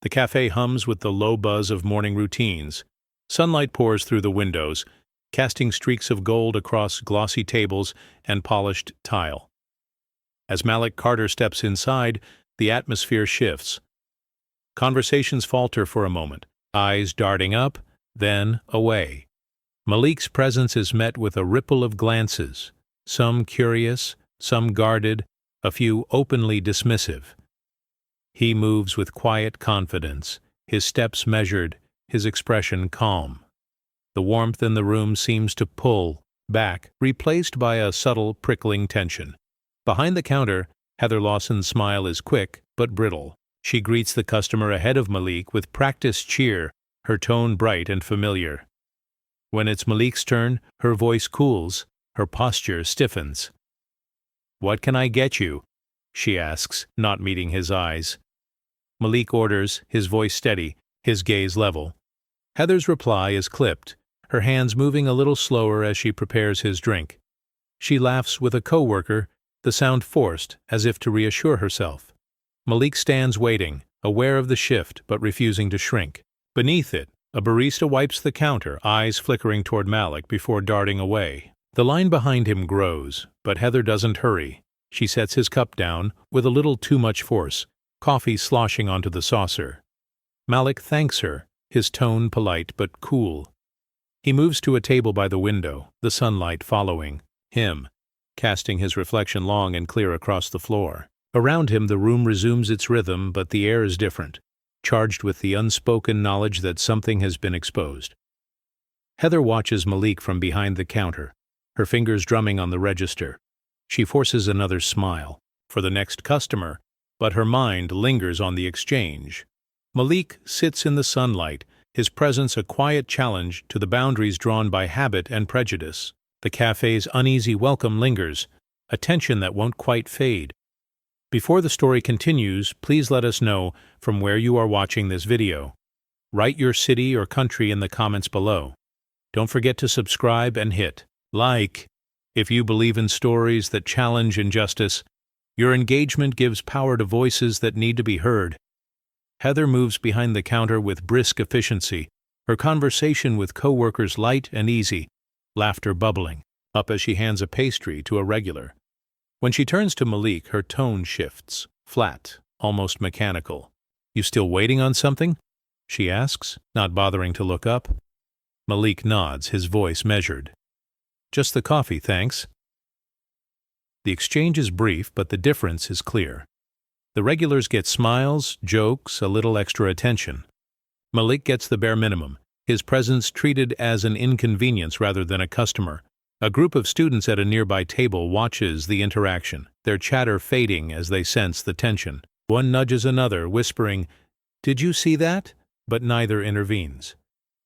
The cafe hums with the low buzz of morning routines. Sunlight pours through the windows, casting streaks of gold across glossy tables and polished tile. As Malik Carter steps inside, the atmosphere shifts. Conversations falter for a moment, eyes darting up, then away. Malik's presence is met with a ripple of glances, some curious, some guarded, a few openly dismissive. He moves with quiet confidence, his steps measured, his expression calm. The warmth in the room seems to pull back, replaced by a subtle, prickling tension. Behind the counter, Heather Lawson's smile is quick but brittle. She greets the customer ahead of Malik with practiced cheer, her tone bright and familiar. When it's Malik's turn, her voice cools, her posture stiffens. "What can I get you?" she asks, not meeting his eyes. Malik orders, his voice steady, his gaze level. Heather's reply is clipped, her hands moving a little slower as she prepares his drink. She laughs with a coworker, the sound forced, as if to reassure herself. Malik stands waiting, aware of the shift but refusing to shrink. Beneath it, a barista wipes the counter, eyes flickering toward Malik before darting away. The line behind him grows, but Heather doesn't hurry. She sets his cup down, with a little too much force, coffee sloshing onto the saucer. Malik thanks her, his tone polite but cool. He moves to a table by the window, the sunlight following him, casting his reflection long and clear across the floor. Around him the room resumes its rhythm, but the air is different, charged with the unspoken knowledge that something has been exposed. Heather watches Malik from behind the counter, her fingers drumming on the register. She forces another smile for the next customer, but her mind lingers on the exchange. Malik sits in the sunlight, his presence a quiet challenge to the boundaries drawn by habit and prejudice. The cafe's uneasy welcome lingers, a tension that won't quite fade. Before the story continues, please let us know from where you are watching this video. Write your city or country in the comments below. Don't forget to subscribe and hit like if you believe in stories that challenge injustice. Your engagement gives power to voices that need to be heard. Heather moves behind the counter with brisk efficiency, her conversation with coworkers light and easy, laughter bubbling up as she hands a pastry to a regular. When she turns to Malik, her tone shifts, flat, almost mechanical. "You still waiting on something?" she asks, not bothering to look up. Malik nods, his voice measured. "Just the coffee, thanks." The exchange is brief, but the difference is clear. The regulars get smiles, jokes, a little extra attention. Malik gets the bare minimum, his presence treated as an inconvenience rather than a customer. A group of students at a nearby table watches the interaction, their chatter fading as they sense the tension. One nudges another, whispering, "Did you see that?" But neither intervenes.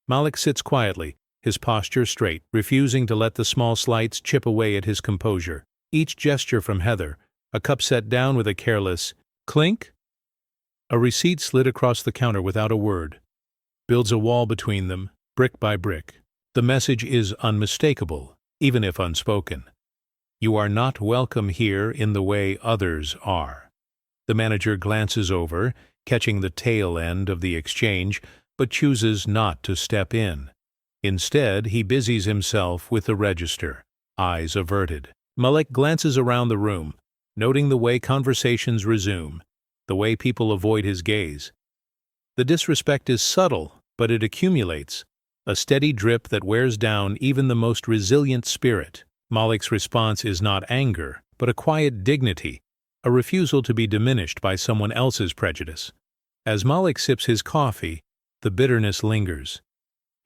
Malik sits quietly, his posture straight, refusing to let the small slights chip away at his composure. Each gesture from Heather, a cup set down with a careless clink, a receipt slid across the counter without a word, builds a wall between them, brick by brick. The message is unmistakable, even if unspoken. You are not welcome here in the way others are. The manager glances over, catching the tail end of the exchange, but chooses not to step in. Instead, he busies himself with the register, eyes averted. Malik glances around the room, noting the way conversations resume, the way people avoid his gaze. The disrespect is subtle, but it accumulates, a steady drip that wears down even the most resilient spirit. Malik's response is not anger, but a quiet dignity, a refusal to be diminished by someone else's prejudice. As Malik sips his coffee, the bitterness lingers.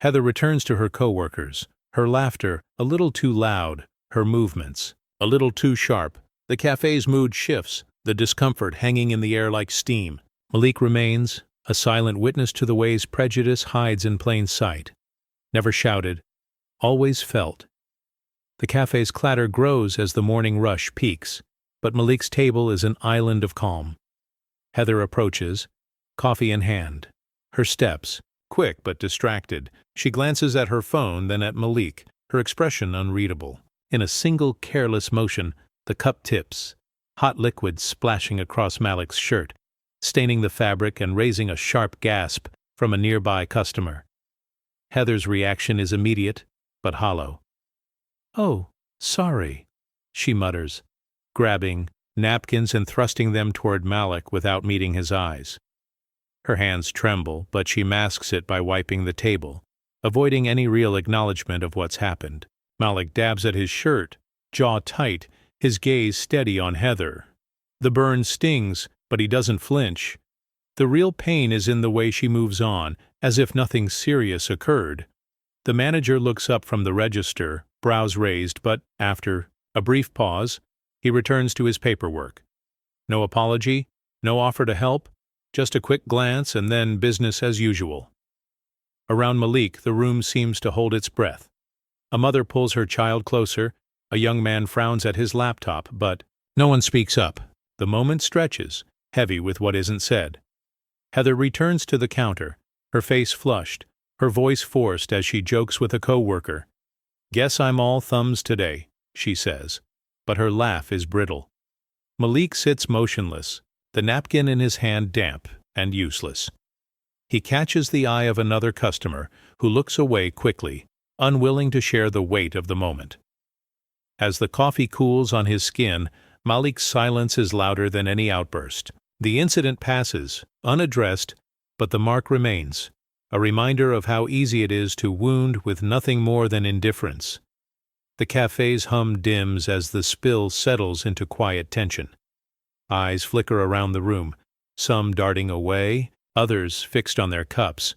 Heather returns to her coworkers, her laughter a little too loud, her movements a little too sharp. The cafe's mood shifts, the discomfort hanging in the air like steam. Malik remains, a silent witness to the ways prejudice hides in plain sight. Never shouted, always felt. The cafe's clatter grows as the morning rush peaks, but Malik's table is an island of calm. Heather approaches, coffee in hand. Her steps, quick but distracted. She glances at her phone, then at Malik, her expression unreadable. In a single careless motion, the cup tips, hot liquid splashing across Malik's shirt. staining the fabric and raising a sharp gasp from a nearby customer. Heather's reaction is immediate, but hollow. "Oh, sorry," she mutters, grabbing napkins and thrusting them toward Malik without meeting his eyes. Her hands tremble, but she masks it by wiping the table, avoiding any real acknowledgement of what's happened. Malik dabs at his shirt, jaw tight, his gaze steady on Heather. The burn stings, but he doesn't flinch. The real pain is in the way she moves on, as if nothing serious occurred. The manager looks up from the register, brows raised, but, after a brief pause, he returns to his paperwork. No apology, no offer to help, just a quick glance and then business as usual. Around Malik, the room seems to hold its breath. A mother pulls her child closer, a young man frowns at his laptop, but no one speaks up. The moment stretches, heavy with what isn't said. Heather returns to the counter, her face flushed, her voice forced as she jokes with a coworker. "Guess I'm all thumbs today," she says, but her laugh is brittle. Malik sits motionless, the napkin in his hand damp and useless. He catches the eye of another customer, who looks away quickly, unwilling to share the weight of the moment. As the coffee cools on his skin, Malik's silence is louder than any outburst. The incident passes, unaddressed, but the mark remains, a reminder of how easy it is to wound with nothing more than indifference. The cafe's hum dims as the spill settles into quiet tension. Eyes flicker around the room, some darting away, others fixed on their cups.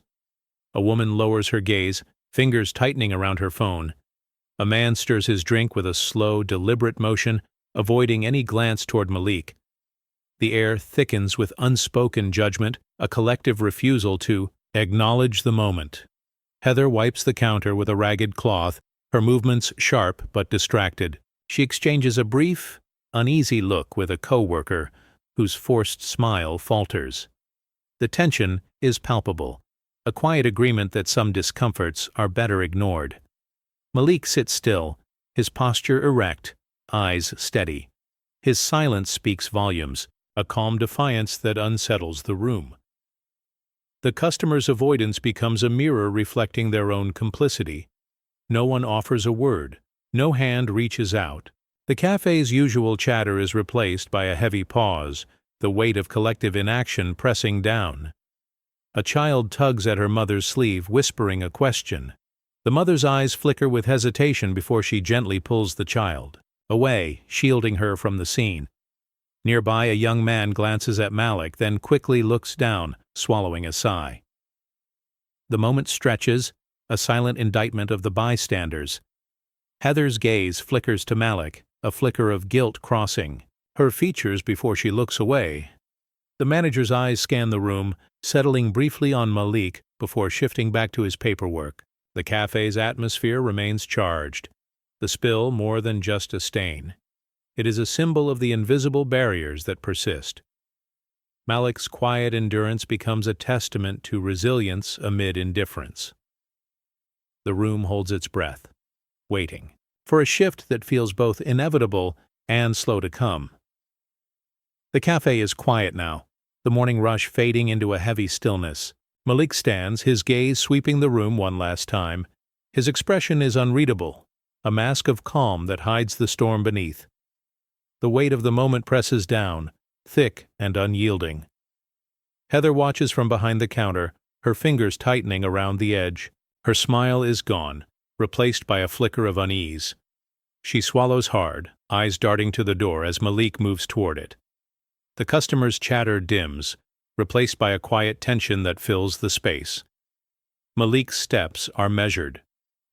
A woman lowers her gaze, fingers tightening around her phone. A man stirs his drink with a slow, deliberate motion, avoiding any glance toward Malik. The air thickens with unspoken judgment, a collective refusal to acknowledge the moment. Heather wipes the counter with a ragged cloth, her movements sharp but distracted. She exchanges a brief, uneasy look with a coworker, whose forced smile falters. The tension is palpable, a quiet agreement that some discomforts are better ignored. Malik sits still, his posture erect, eyes steady. His silence speaks volumes, a calm defiance that unsettles the room. The customer's avoidance becomes a mirror reflecting their own complicity. No one offers a word, no hand reaches out. The cafe's usual chatter is replaced by a heavy pause, the weight of collective inaction pressing down. A child tugs at her mother's sleeve, whispering a question. The mother's eyes flicker with hesitation before she gently pulls the child away, shielding her from the scene. Nearby, a young man glances at Malik, then quickly looks down, swallowing a sigh. The moment stretches, a silent indictment of the bystanders. Heather's gaze flickers to Malik, a flicker of guilt crossing her features before she looks away. The manager's eyes scan the room, settling briefly on Malik before shifting back to his paperwork. The cafe's atmosphere remains charged, the spill more than just a stain. It is a symbol of the invisible barriers that persist. Malik's quiet endurance becomes a testament to resilience amid indifference. The room holds its breath, waiting for a shift that feels both inevitable and slow to come. The cafe is quiet now, the morning rush fading into a heavy stillness. Malik stands, his gaze sweeping the room one last time. His expression is unreadable, a mask of calm that hides the storm beneath. The weight of the moment presses down, thick and unyielding. Heather watches from behind the counter, her fingers tightening around the edge. Her smile is gone, replaced by a flicker of unease. She swallows hard, eyes darting to the door as Malik moves toward it. The customer's chatter dims, replaced by a quiet tension that fills the space. Malik's steps are measured,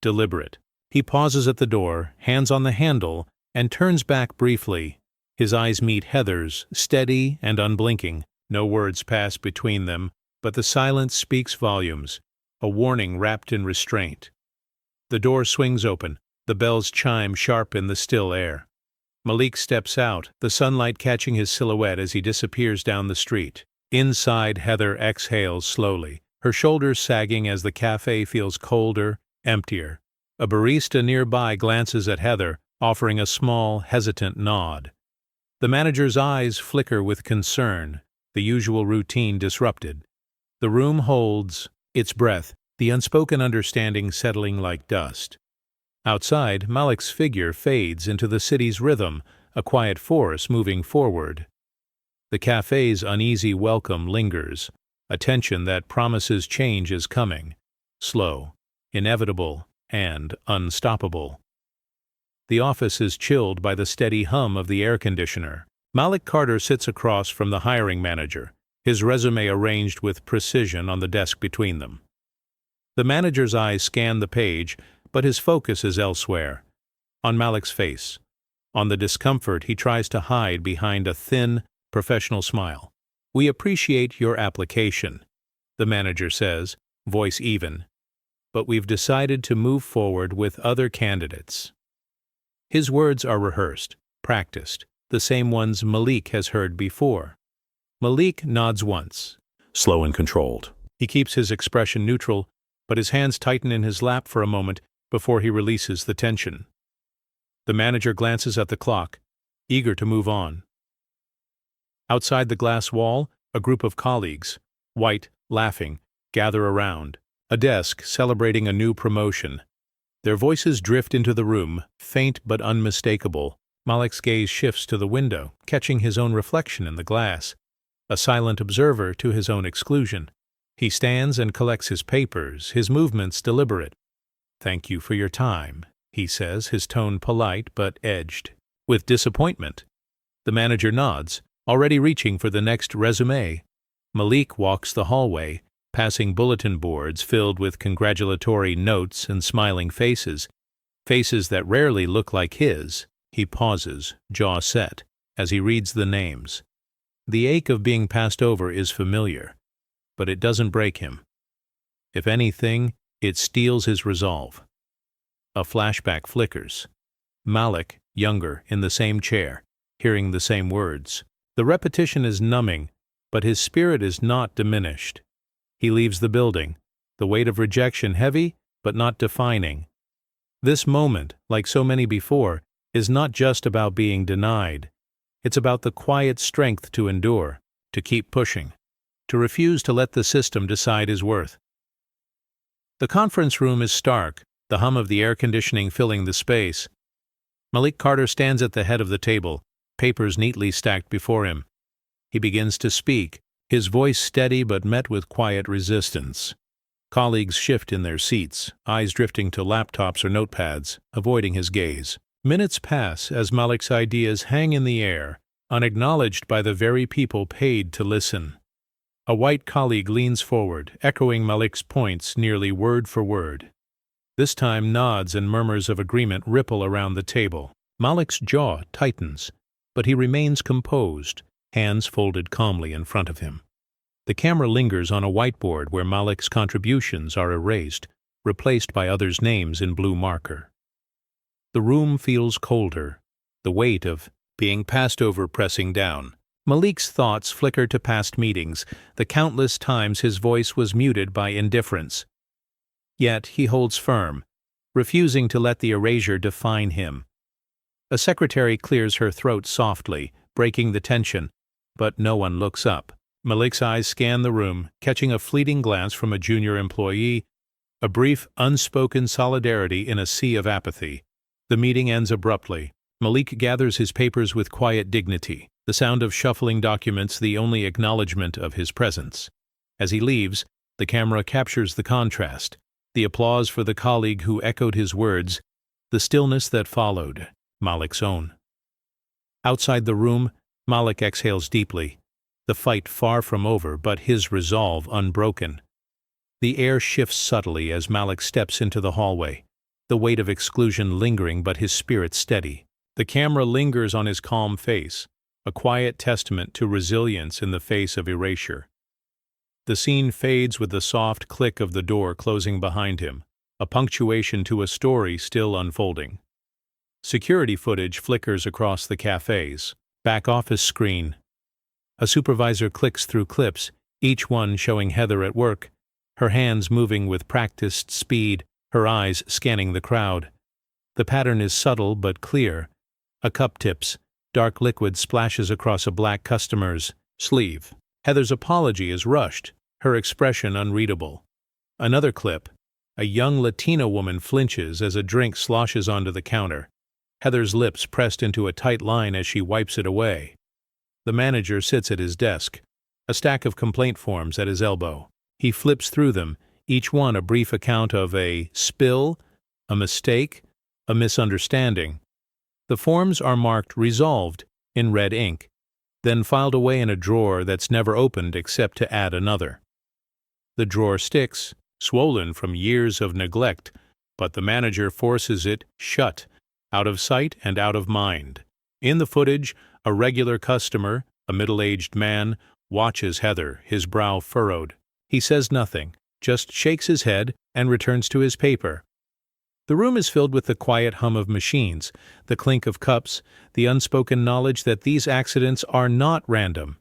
deliberate. He pauses at the door, hands on the handle, and turns back briefly. His eyes meet Heather's, steady and unblinking. No words pass between them, but the silence speaks volumes, a warning wrapped in restraint. The door swings open, the bells chime sharp in the still air. Malik steps out, the sunlight catching his silhouette as he disappears down the street. Inside, Heather exhales slowly, her shoulders sagging as the cafe feels colder, emptier. A barista nearby glances at Heather, offering a small, hesitant nod. The manager's eyes flicker with concern, the usual routine disrupted. The room holds its breath, the unspoken understanding settling like dust. Outside, Malik's figure fades into the city's rhythm, a quiet force moving forward. The cafe's uneasy welcome lingers, a tension that promises change is coming, slow, inevitable, and unstoppable. The office is chilled by the steady hum of the air conditioner. Malik Carter sits across from the hiring manager, his resume arranged with precision on the desk between them. The manager's eyes scan the page, but his focus is elsewhere, on Malik's face, on the discomfort he tries to hide behind a thin, professional smile. "We appreciate your application," the manager says, voice even, "but we've decided to move forward with other candidates." His words are rehearsed, practiced, the same ones Malik has heard before. Malik nods once, slow and controlled. He keeps his expression neutral, but his hands tighten in his lap for a moment before he releases the tension. The manager glances at the clock, eager to move on. Outside the glass wall, a group of colleagues, white, laughing, gather around, a desk celebrating a new promotion. Their voices drift into the room, faint but unmistakable. Malik's gaze shifts to the window, catching his own reflection in the glass, a silent observer to his own exclusion. He stands and collects his papers, his movements deliberate. "Thank you for your time," he says, his tone polite but edged with disappointment. The manager nods, already reaching for the next resume. Malik walks the hallway, passing bulletin boards filled with congratulatory notes and smiling faces, faces that rarely look like his. He pauses, jaw set, as he reads the names. The ache of being passed over is familiar, but it doesn't break him. If anything, it steels his resolve. A flashback flickers. Malik, younger, in the same chair, hearing the same words. The repetition is numbing, but his spirit is not diminished. He leaves the building, the weight of rejection heavy, but not defining. This moment, like so many before, is not just about being denied. It's about the quiet strength to endure, to keep pushing, to refuse to let the system decide his worth. The conference room is stark, the hum of the air conditioning filling the space. Malik Carter stands at the head of the table, papers neatly stacked before him. He begins to speak, his voice steady but met with quiet resistance. Colleagues shift in their seats, eyes drifting to laptops or notepads, avoiding his gaze. Minutes pass as Malik's ideas hang in the air, unacknowledged by the very people paid to listen. A white colleague leans forward, echoing Malik's points nearly word for word. This time nods and murmurs of agreement ripple around the table. Malik's jaw tightens, but he remains composed, hands folded calmly in front of him. The camera lingers on a whiteboard where Malik's contributions are erased, replaced by others' names in blue marker. The room feels colder, the weight of being passed over pressing down. Malik's thoughts flicker to past meetings, the countless times his voice was muted by indifference. Yet he holds firm, refusing to let the erasure define him. A secretary clears her throat softly, breaking the tension, but no one looks up. Malik's eyes scan the room, catching a fleeting glance from a junior employee, a brief, unspoken solidarity in a sea of apathy. The meeting ends abruptly. Malik gathers his papers with quiet dignity, the sound of shuffling documents the only acknowledgement of his presence. As he leaves, the camera captures the contrast, the applause for the colleague who echoed his words, the stillness that followed, Malik's own. Outside the room, Malik exhales deeply, the fight far from over, but his resolve unbroken. The air shifts subtly as Malik steps into the hallway, the weight of exclusion lingering but his spirit steady. The camera lingers on his calm face, a quiet testament to resilience in the face of erasure. The scene fades with the soft click of the door closing behind him, a punctuation to a story still unfolding. Security footage flickers across the cafe's back office screen. A supervisor clicks through clips, each one showing Heather at work, her hands moving with practiced speed, her eyes scanning the crowd. The pattern is subtle but clear. A cup tips, dark liquid splashes across a black customer's sleeve. Heather's apology is rushed, her expression unreadable. Another clip. A young Latina woman flinches as a drink sloshes onto the counter. Heather's lips pressed into a tight line as she wipes it away. The manager sits at his desk, a stack of complaint forms at his elbow. He flips through them, each one a brief account of a spill, a mistake, a misunderstanding. The forms are marked resolved in red ink, then filed away in a drawer that's never opened except to add another. The drawer sticks, swollen from years of neglect, but the manager forces it shut, out of sight and out of mind. In the footage, a regular customer, a middle-aged man, watches Heather, his brow furrowed. He says nothing, just shakes his head and returns to his paper. The room is filled with the quiet hum of machines, the clink of cups, the unspoken knowledge that these accidents are not random.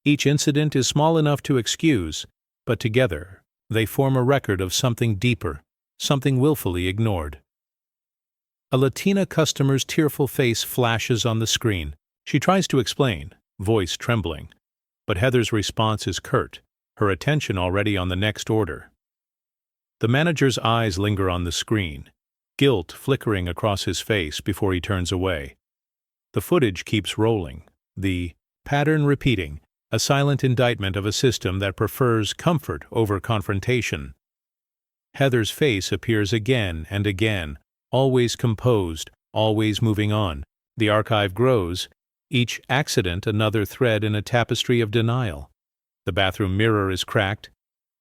Each incident is small enough to excuse, but together they form a record of something deeper, something willfully ignored. A Latina customer's tearful face flashes on the screen. She tries to explain, voice trembling, but Heather's response is curt, her attention already on the next order. The manager's eyes linger on the screen, guilt flickering across his face before he turns away. The footage keeps rolling, the pattern repeating, a silent indictment of a system that prefers comfort over confrontation. Heather's face appears again and again, always composed, always moving on. The archive grows, each accident another thread in a tapestry of denial. The bathroom mirror is cracked,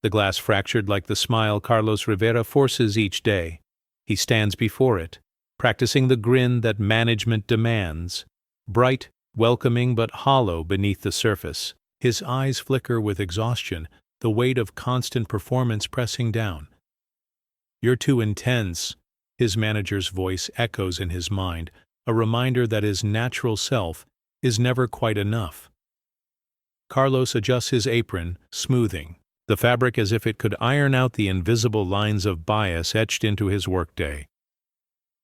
the glass fractured like the smile Carlos Rivera forces each day. He stands before it, practicing the grin that management demands, bright, welcoming but hollow beneath the surface. His eyes flicker with exhaustion, the weight of constant performance pressing down. "You're too intense," his manager's voice echoes in his mind, a reminder that his natural self is never quite enough. Carlos adjusts his apron, smoothing the fabric as if it could iron out the invisible lines of bias etched into his workday.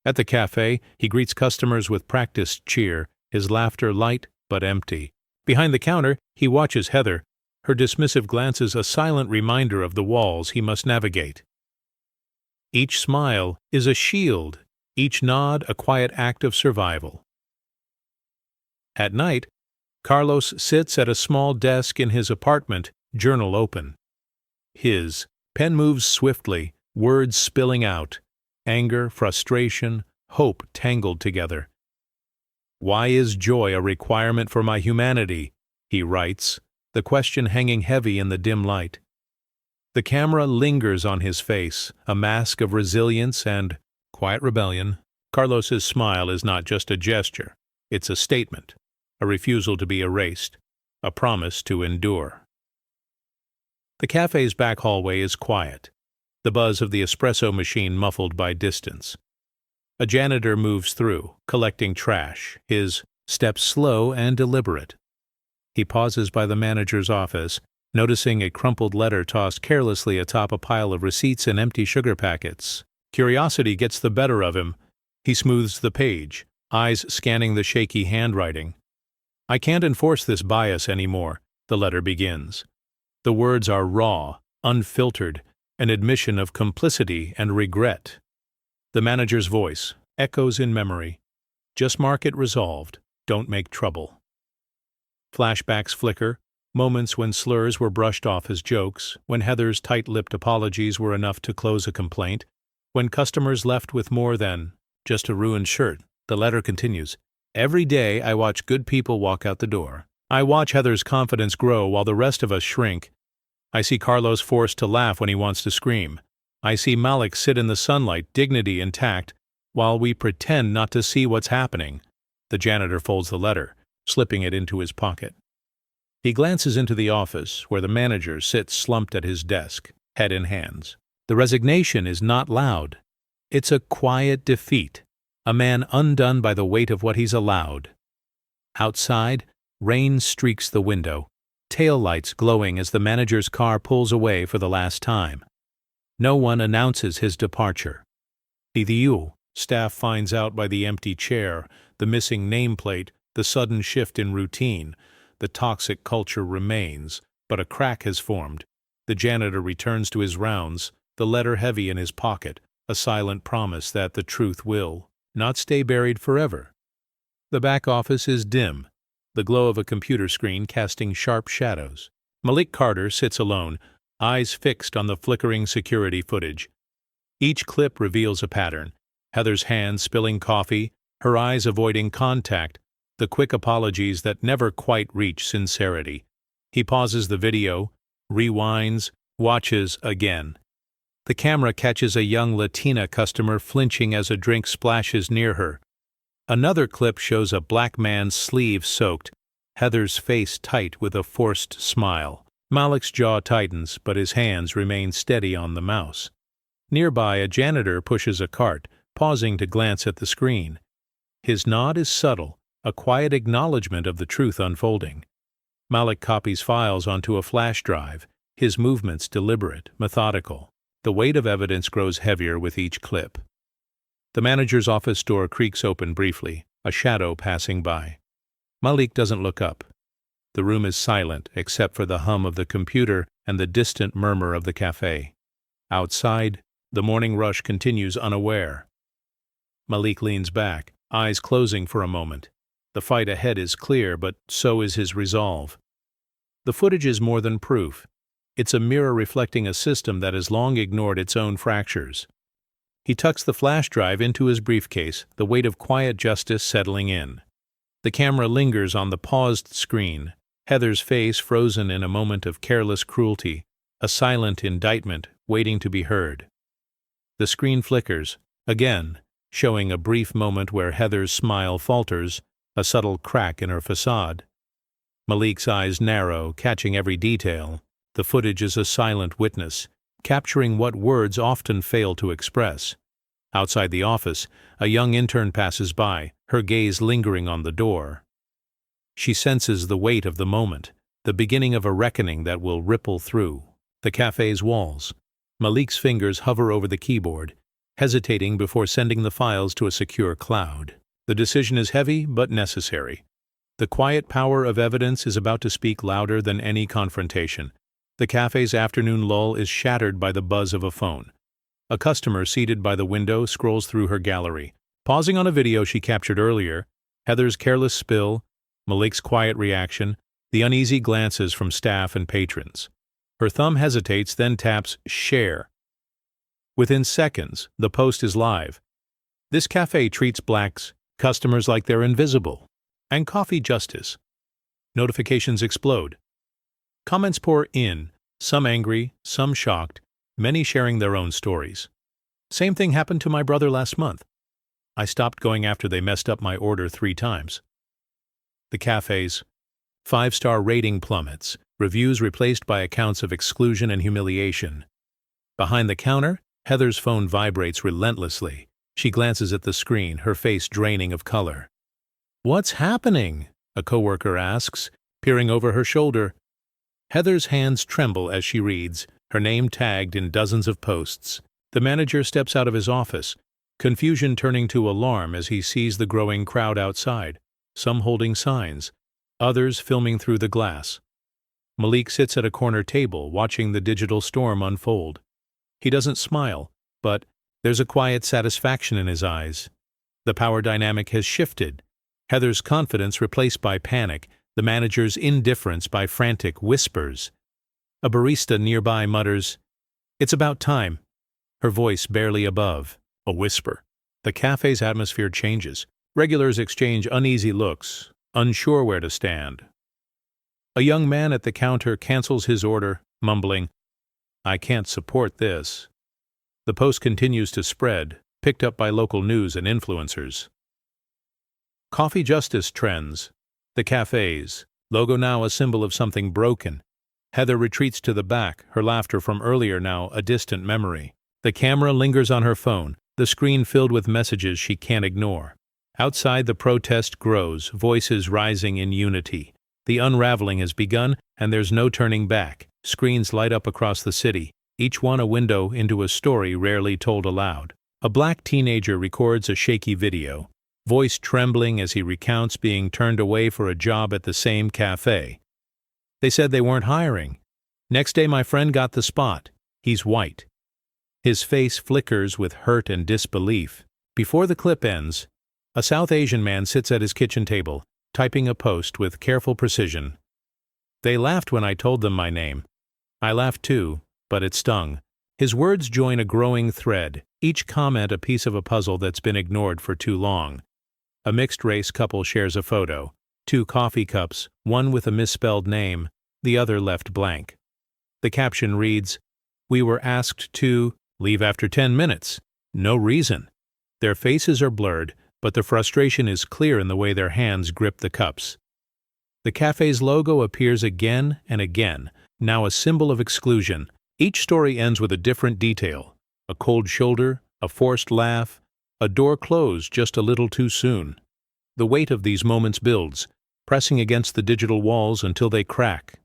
At the cafe, he greets customers with practiced cheer, his laughter light but empty. Behind the counter, he watches Heather, her dismissive glances a silent reminder of the walls he must navigate. Each smile is a shield, each nod a quiet act of survival. At night, Carlos sits at a small desk in his apartment, journal open. His pen moves swiftly, words spilling out, anger, frustration, hope tangled together. "Why is joy a requirement for my humanity?" he writes, the question hanging heavy in the dim light. The camera lingers on his face, a mask of resilience and quiet rebellion. Carlos's smile is not just a gesture, it's a statement, a refusal to be erased, a promise to endure. The cafe's back hallway is quiet, the buzz of the espresso machine muffled by distance. A janitor moves through, collecting trash, his steps slow and deliberate. He pauses by the manager's office, noticing a crumpled letter tossed carelessly atop a pile of receipts and empty sugar packets. Curiosity gets the better of him. He smooths the page, eyes scanning the shaky handwriting. "I can't enforce this bias anymore," the letter begins. The words are raw, unfiltered, an admission of complicity and regret. The manager's voice echoes in memory. "Just mark it resolved. Don't make trouble." Flashbacks flicker, moments when slurs were brushed off as jokes, when Heather's tight-lipped apologies were enough to close a complaint, when customers left with more than just a ruined shirt. The letter continues. "Every day I watch good people walk out the door. I watch Heather's confidence grow while the rest of us shrink. I see Carlos forced to laugh when he wants to scream. I see Malik sit in the sunlight, dignity intact, while we pretend not to see what's happening." The janitor folds the letter, slipping it into his pocket. He glances into the office, where the manager sits slumped at his desk, head in hands. The resignation is not loud. It's a quiet defeat, a man undone by the weight of what he's allowed. Outside, rain streaks the window, taillights glowing as the manager's car pulls away for the last time. No one announces his departure. "PDU," staff finds out by the empty chair, the missing nameplate, the sudden shift in routine. The toxic culture remains, but a crack has formed. The janitor returns to his rounds, the letter heavy in his pocket, a silent promise that the truth will not stay buried forever. The back office is dim, the glow of a computer screen casting sharp shadows. Malik Carter sits alone, eyes fixed on the flickering security footage. Each clip reveals a pattern. Heather's hands spilling coffee, her eyes avoiding contact, the quick apologies that never quite reach sincerity. He pauses the video, rewinds, watches again. The camera catches a young Latina customer flinching as a drink splashes near her. Another clip shows a black man's sleeve soaked, Heather's face tight with a forced smile. Malik's jaw tightens, but his hands remain steady on the mouse. Nearby, a janitor pushes a cart, pausing to glance at the screen. His nod is subtle, a quiet acknowledgement of the truth unfolding. Malik copies files onto a flash drive, his movements deliberate, methodical. The weight of evidence grows heavier with each clip. The manager's office door creaks open briefly, a shadow passing by. Malik doesn't look up. The room is silent except for the hum of the computer and the distant murmur of the cafe. Outside, the morning rush continues unaware. Malik leans back, eyes closing for a moment. The fight ahead is clear, but so is his resolve. The footage is more than proof. It's a mirror reflecting a system that has long ignored its own fractures. He tucks the flash drive into his briefcase, the weight of quiet justice settling in. The camera lingers on the paused screen, Heather's face frozen in a moment of careless cruelty, a silent indictment waiting to be heard. The screen flickers, again, showing a brief moment where Heather's smile falters, a subtle crack in her facade. Malik's eyes narrow, catching every detail. The footage is a silent witness, capturing what words often fail to express. Outside the office, a young intern passes by, her gaze lingering on the door. She senses the weight of the moment, the beginning of a reckoning that will ripple through the cafe's walls. Malik's fingers hover over the keyboard, hesitating before sending the files to a secure cloud. The decision is heavy but necessary. The quiet power of evidence is about to speak louder than any confrontation. The cafe's afternoon lull is shattered by the buzz of a phone. A customer seated by the window scrolls through her gallery, pausing on a video she captured earlier, Heather's careless spill, Malik's quiet reaction, the uneasy glances from staff and patrons. Her thumb hesitates, then taps share. Within seconds, the post is live. This cafe treats blacks, customers like they're invisible. And coffee justice. Notifications explode. Comments pour in, some angry, some shocked, many sharing their own stories. Same thing happened to my brother last month. I stopped going after they messed up my order 3 times. The cafe's 5-star rating plummets, reviews replaced by accounts of exclusion and humiliation. Behind the counter, Heather's phone vibrates relentlessly. She glances at the screen, her face draining of color. "What's happening?" a coworker asks, peering over her shoulder. Heather's hands tremble as she reads, her name tagged in dozens of posts. The manager steps out of his office, confusion turning to alarm as he sees the growing crowd outside, some holding signs, others filming through the glass. Malik sits at a corner table, watching the digital storm unfold. He doesn't smile, but there's a quiet satisfaction in his eyes. The power dynamic has shifted. Heather's confidence replaced by panic, the manager's indifference by frantic whispers. A barista nearby mutters, "It's about time," her voice barely above. A whisper. The cafe's atmosphere changes. Regulars exchange uneasy looks, unsure where to stand. A young man at the counter cancels his order, mumbling, "I can't support this." The post continues to spread, picked up by local news and influencers. Coffee justice trends. The cafe's logo now a symbol of something broken. Heather retreats to the back, her laughter from earlier now a distant memory. The camera lingers on her phone, the screen filled with messages she can't ignore. Outside, the protest grows, voices rising in unity. The unraveling has begun, and there's no turning back. Screens light up across the city, each one a window into a story rarely told aloud. A black teenager records a shaky video, voice trembling as he recounts being turned away for a job at the same cafe. They said they weren't hiring. Next day my friend got the spot. He's white. His face flickers with hurt and disbelief. Before the clip ends, a South Asian man sits at his kitchen table, typing a post with careful precision. They laughed when I told them my name. I laughed too, but it stung. His words join a growing thread, each comment a piece of a puzzle that's been ignored for too long. A mixed-race couple shares a photo. 2 coffee cups, one with a misspelled name, the other left blank. The caption reads, "We were asked to leave after 10 minutes. No reason." Their faces are blurred, but the frustration is clear in the way their hands grip the cups. The cafe's logo appears again and again, now a symbol of exclusion. Each story ends with a different detail: a cold shoulder, a forced laugh, a door closed just a little too soon. The weight of these moments builds, pressing against the digital walls until they crack.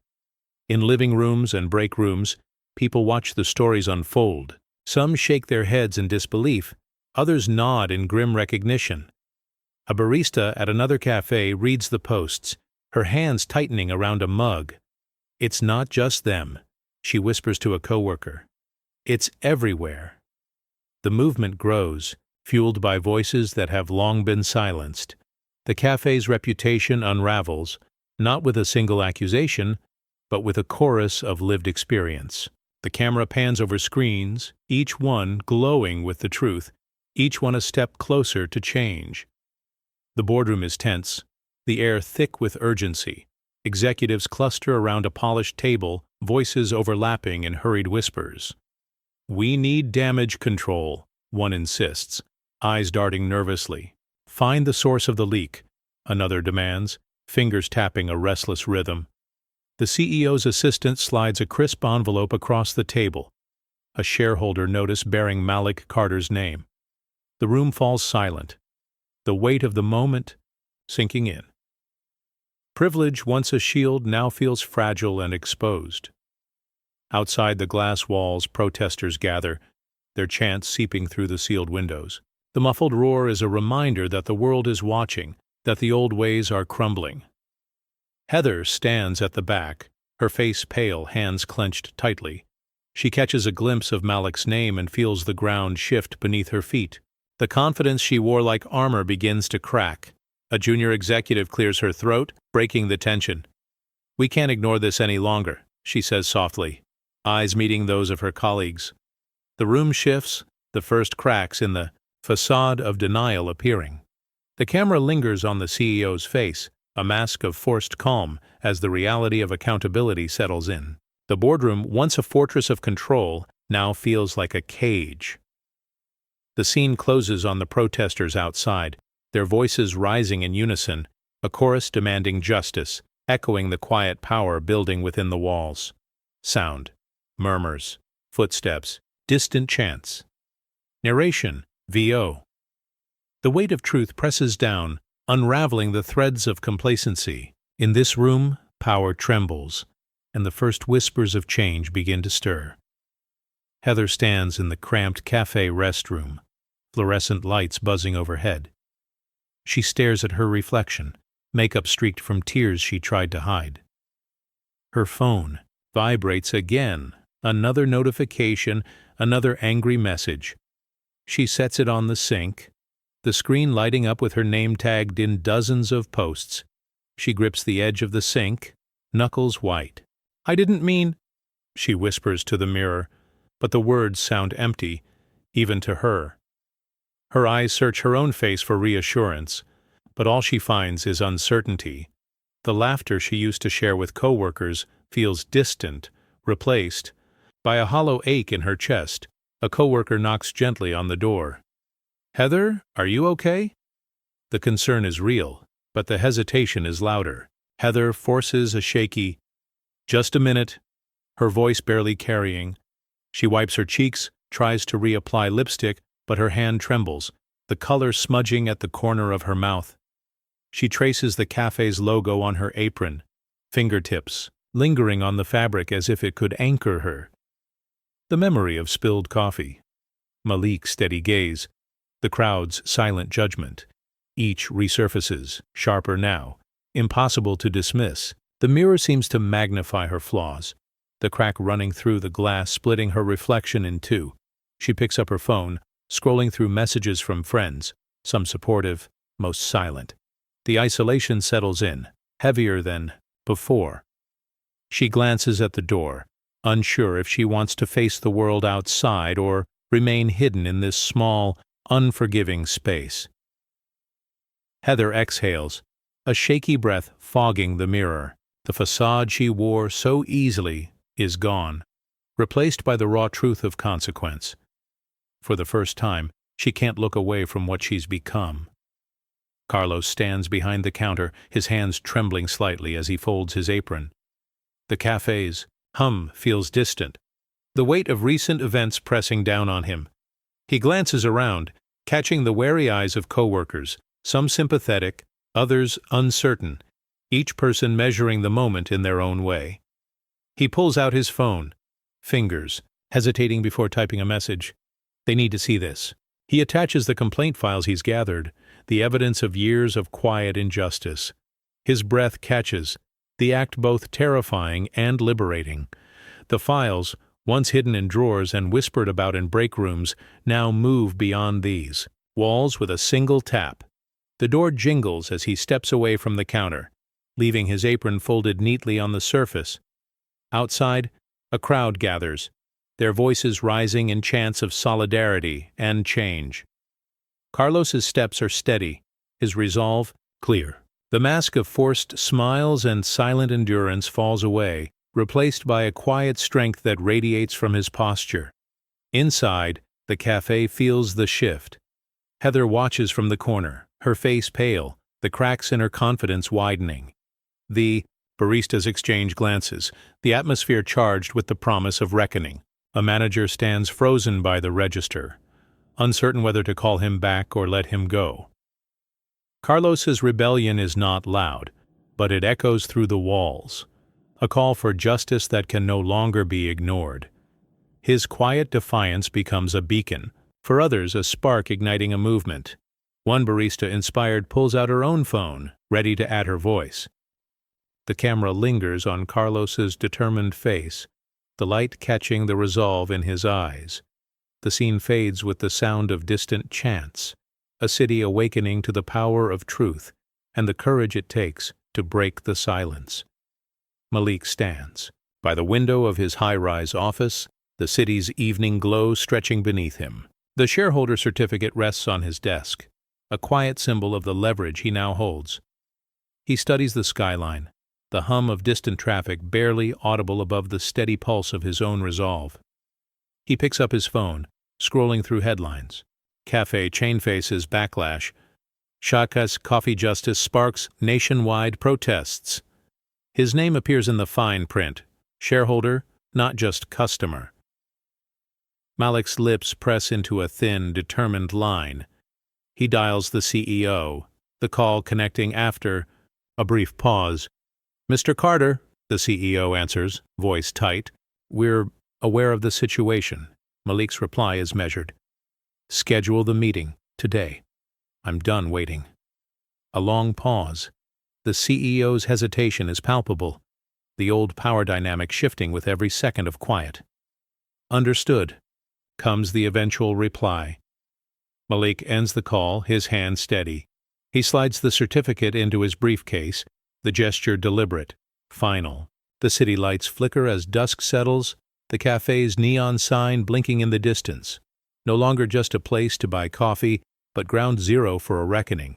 In living rooms and break rooms, people watch the stories unfold. Some shake their heads in disbelief, others nod in grim recognition. A barista at another cafe reads the posts, her hands tightening around a mug. "It's not just them," she whispers to a coworker. "It's everywhere." The movement grows, fueled by voices that have long been silenced. The cafe's reputation unravels, not with a single accusation, but with a chorus of lived experience. The camera pans over screens, each one glowing with the truth, each one a step closer to change. The boardroom is tense, the air thick with urgency. Executives cluster around a polished table, voices overlapping in hurried whispers. "We need damage control," one insists, eyes darting nervously. "Find the source of the leak," another demands, fingers tapping a restless rhythm. The CEO's assistant slides a crisp envelope across the table, a shareholder notice bearing Malik Carter's name. The room falls silent, the weight of the moment sinking in. Privilege, once a shield, now feels fragile and exposed. Outside the glass walls, protesters gather, their chants seeping through the sealed windows. The muffled roar is a reminder that the world is watching, that the old ways are crumbling. Heather stands at the back, her face pale, hands clenched tightly. She catches a glimpse of Malik's name and feels the ground shift beneath her feet. The confidence she wore like armor begins to crack. A junior executive clears her throat, breaking the tension. "We can't ignore this any longer," she says softly, eyes meeting those of her colleagues. The room shifts, the first cracks in the facade of denial appearing. The camera lingers on the CEO's face, a mask of forced calm as the reality of accountability settles in. The boardroom, once a fortress of control, now feels like a cage. The scene closes on the protesters outside, their voices rising in unison, a chorus demanding justice, echoing the quiet power building within the walls. Sound, murmurs, footsteps, distant chants. Narration, VO. The weight of truth presses down, unraveling the threads of complacency. In this room, power trembles, and the first whispers of change begin to stir. Heather stands in the cramped cafe restroom, fluorescent lights buzzing overhead. She stares at her reflection, makeup streaked from tears she tried to hide. Her phone vibrates again, another notification, another angry message. She sets it on the sink, the screen lighting up with her name tagged in dozens of posts. She grips the edge of the sink, knuckles white. "I didn't mean," she whispers to the mirror, but the words sound empty, even to her. Her eyes search her own face for reassurance, but all she finds is uncertainty. The laughter she used to share with coworkers feels distant, replaced by a hollow ache in her chest. A coworker knocks gently on the door. "Heather, are you okay?" The concern is real, but the hesitation is louder. Heather forces a shaky, "Just a minute," her voice barely carrying. She wipes her cheeks, tries to reapply lipstick, but her hand trembles, the color smudging at the corner of her mouth. She traces the cafe's logo on her apron, fingertips lingering on the fabric as if it could anchor her. The memory of spilled coffee, Malik's steady gaze, the crowd's silent judgment. Each resurfaces, sharper now, impossible to dismiss. The mirror seems to magnify her flaws, the crack running through the glass splitting her reflection in two. She picks up her phone, scrolling through messages from friends, some supportive, most silent. The isolation settles in, heavier than before. She glances at the door, unsure if she wants to face the world outside or remain hidden in this small, unforgiving space. Heather exhales, a shaky breath fogging the mirror. The facade she wore so easily is gone, replaced by the raw truth of consequence. For the first time, she can't look away from what she's become. Carlos stands behind the counter, his hands trembling slightly as he folds his apron. The cafe's hum feels distant, the weight of recent events pressing down on him. He glances around, catching the wary eyes of coworkers, some sympathetic, others uncertain, each person measuring the moment in their own way. He pulls out his phone, fingers hesitating before typing a message. They need to see this. He attaches the complaint files he's gathered, the evidence of years of quiet injustice. His breath catches, the act both terrifying and liberating. The files, once hidden in drawers and whispered about in break rooms, now move beyond these walls with a single tap. The door jingles as he steps away from the counter, leaving his apron folded neatly on the surface. Outside, a crowd gathers, their voices rising in chants of solidarity and change. Carlos's steps are steady, his resolve clear. The mask of forced smiles and silent endurance falls away, replaced by a quiet strength that radiates from his posture. Inside, the cafe feels the shift. Heather watches from the corner, her face pale, the cracks in her confidence widening. The baristas exchange glances, the atmosphere charged with the promise of reckoning. A manager stands frozen by the register, uncertain whether to call him back or let him go. Carlos's rebellion is not loud, but it echoes through the walls, a call for justice that can no longer be ignored. His quiet defiance becomes a beacon, for others a spark igniting a movement. One barista inspired pulls out her own phone, ready to add her voice. The camera lingers on Carlos's determined face, the light catching the resolve in his eyes. The scene fades with the sound of distant chants, a city awakening to the power of truth and the courage it takes to break the silence. Malik stands by the window of his high-rise office, the city's evening glow stretching beneath him. The shareholder certificate rests on his desk, a quiet symbol of the leverage he now holds. He studies the skyline, the hum of distant traffic barely audible above the steady pulse of his own resolve. He picks up his phone, scrolling through headlines. Café chain faces backlash. Shaka's coffee justice sparks nationwide protests. His name appears in the fine print. Shareholder, not just customer. Malik's lips press into a thin, determined line. He dials the CEO, the call connecting after a brief pause. "Mr. Carter," the CEO answers, voice tight. "We're aware of the situation." Malik's reply is measured. "Schedule the meeting today. I'm done waiting." A long pause. The CEO's hesitation is palpable, the old power dynamic shifting with every second of quiet. "Understood," comes the eventual reply. Malik ends the call, his hand steady. He slides the certificate into his briefcase, the gesture deliberate, final. The city lights flicker as dusk settles, the cafe's neon sign blinking in the distance. No longer just a place to buy coffee, but ground zero for a reckoning.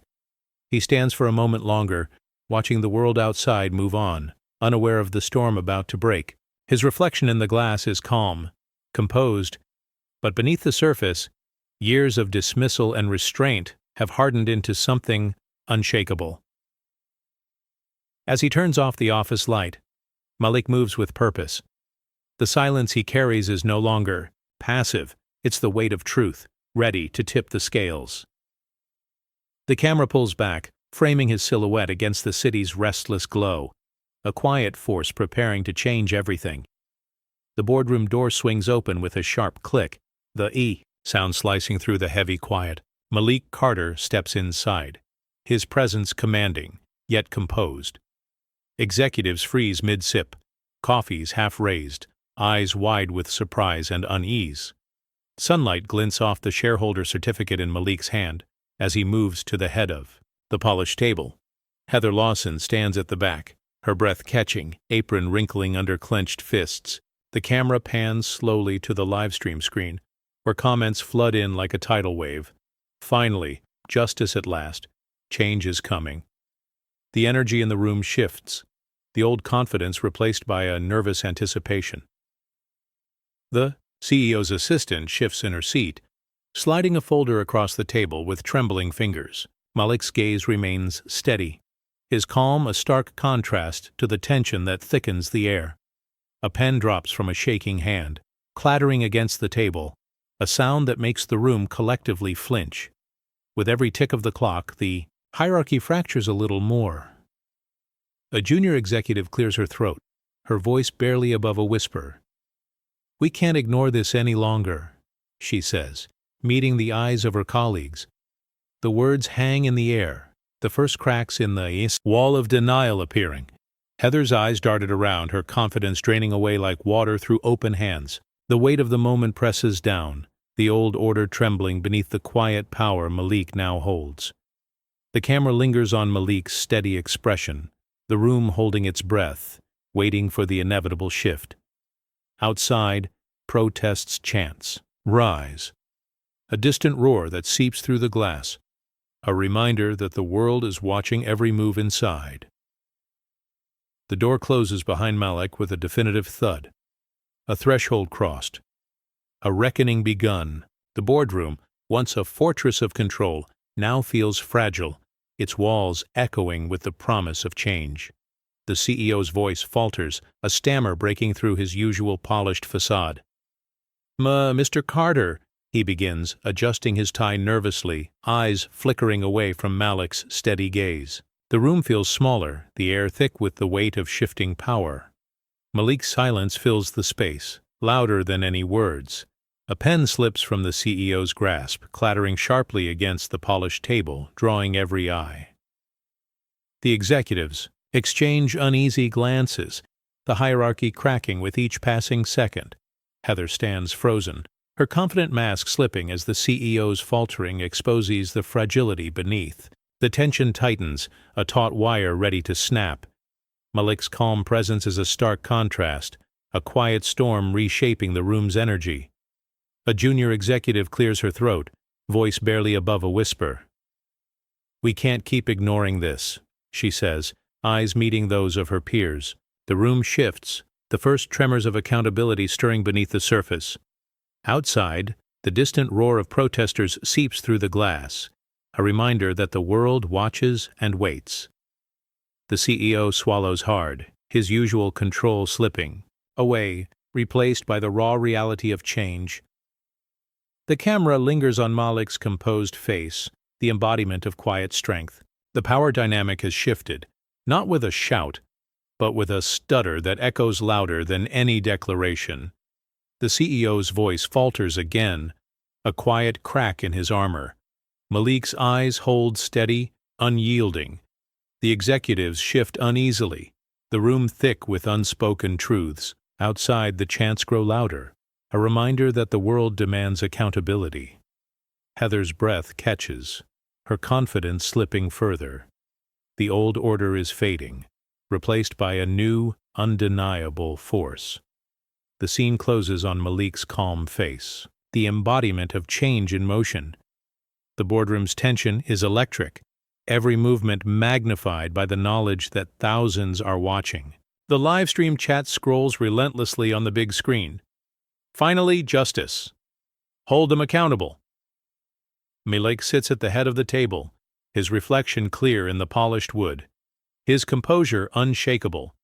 He stands for a moment longer, watching the world outside move on, unaware of the storm about to break. His reflection in the glass is calm, composed, but beneath the surface, years of dismissal and restraint have hardened into something unshakable. As he turns off the office light, Malik moves with purpose. The silence he carries is no longer passive, it's the weight of truth, ready to tip the scales. The camera pulls back, framing his silhouette against the city's restless glow, a quiet force preparing to change everything. The boardroom door swings open with a sharp click, the "E" sound slicing through the heavy quiet. Malik Carter steps inside, his presence commanding, yet composed. Executives freeze mid-sip, coffees half raised, eyes wide with surprise and unease. Sunlight glints off the shareholder certificate in Malik's hand as he moves to the head of the polished table. Heather Lawson stands at the back, her breath catching, apron wrinkling under clenched fists. The camera pans slowly to the livestream screen, where comments flood in like a tidal wave. Finally, justice at last. Change is coming. The energy in the room shifts, the old confidence replaced by a nervous anticipation. The CEO's assistant shifts in her seat, sliding a folder across the table with trembling fingers. Malik's gaze remains steady, his calm a stark contrast to the tension that thickens the air. A pen drops from a shaking hand, clattering against the table, a sound that makes the room collectively flinch. With every tick of the clock, the hierarchy fractures a little more. A junior executive clears her throat, her voice barely above a whisper. "We can't ignore this any longer," she says, meeting the eyes of her colleagues. The words hang in the air, the first cracks in the wall of denial appearing. Heather's eyes darted around, her confidence draining away like water through open hands. The weight of the moment presses down, the old order trembling beneath the quiet power Malik now holds. The camera lingers on Malik's steady expression, the room holding its breath, waiting for the inevitable shift. Outside, protests chants, "Rise!" A distant roar that seeps through the glass, a reminder that the world is watching every move inside. The door closes behind Malik with a definitive thud. A threshold crossed. A reckoning begun. The boardroom, once a fortress of control, now feels fragile, its walls echoing with the promise of change. The CEO's voice falters, a stammer breaking through his usual polished facade. "Mr. Carter," he begins, adjusting his tie nervously, eyes flickering away from Malik's steady gaze. The room feels smaller, the air thick with the weight of shifting power. Malik's silence fills the space, louder than any words. A pen slips from the CEO's grasp, clattering sharply against the polished table, drawing every eye. The executives exchange uneasy glances, the hierarchy cracking with each passing second. Heather stands frozen, her confident mask slipping as the CEO's faltering exposes the fragility beneath. The tension tightens, a taut wire ready to snap. Malik's calm presence is a stark contrast, a quiet storm reshaping the room's energy. A junior executive clears her throat, voice barely above a whisper. "We can't keep ignoring this," she says, eyes meeting those of her peers. The room shifts, the first tremors of accountability stirring beneath the surface. Outside, the distant roar of protesters seeps through the glass, a reminder that the world watches and waits. The CEO swallows hard, his usual control slipping away, replaced by the raw reality of change. The camera lingers on Malik's composed face, the embodiment of quiet strength. The power dynamic has shifted, not with a shout, but with a stutter that echoes louder than any declaration. The CEO's voice falters again, a quiet crack in his armor. Malik's eyes hold steady, unyielding. The executives shift uneasily, the room thick with unspoken truths. Outside, the chants grow louder, a reminder that the world demands accountability. Heather's breath catches, her confidence slipping further. The old order is fading, replaced by a new, undeniable force. The scene closes on Malik's calm face, the embodiment of change in motion. The boardroom's tension is electric, every movement magnified by the knowledge that thousands are watching. The live-stream chat scrolls relentlessly on the big screen. Finally, justice. Hold them accountable. Malik sits at the head of the table, his reflection clear in the polished wood, his composure unshakable.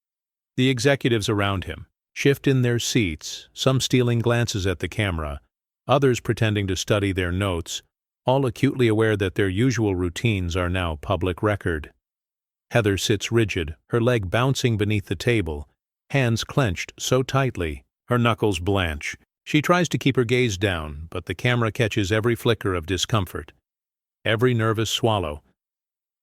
The executives around him shift in their seats, some stealing glances at the camera, others pretending to study their notes, all acutely aware that their usual routines are now public record. Heather sits rigid, her leg bouncing beneath the table, hands clenched so tightly, her knuckles blanch. She tries to keep her gaze down, but the camera catches every flicker of discomfort, every nervous swallow.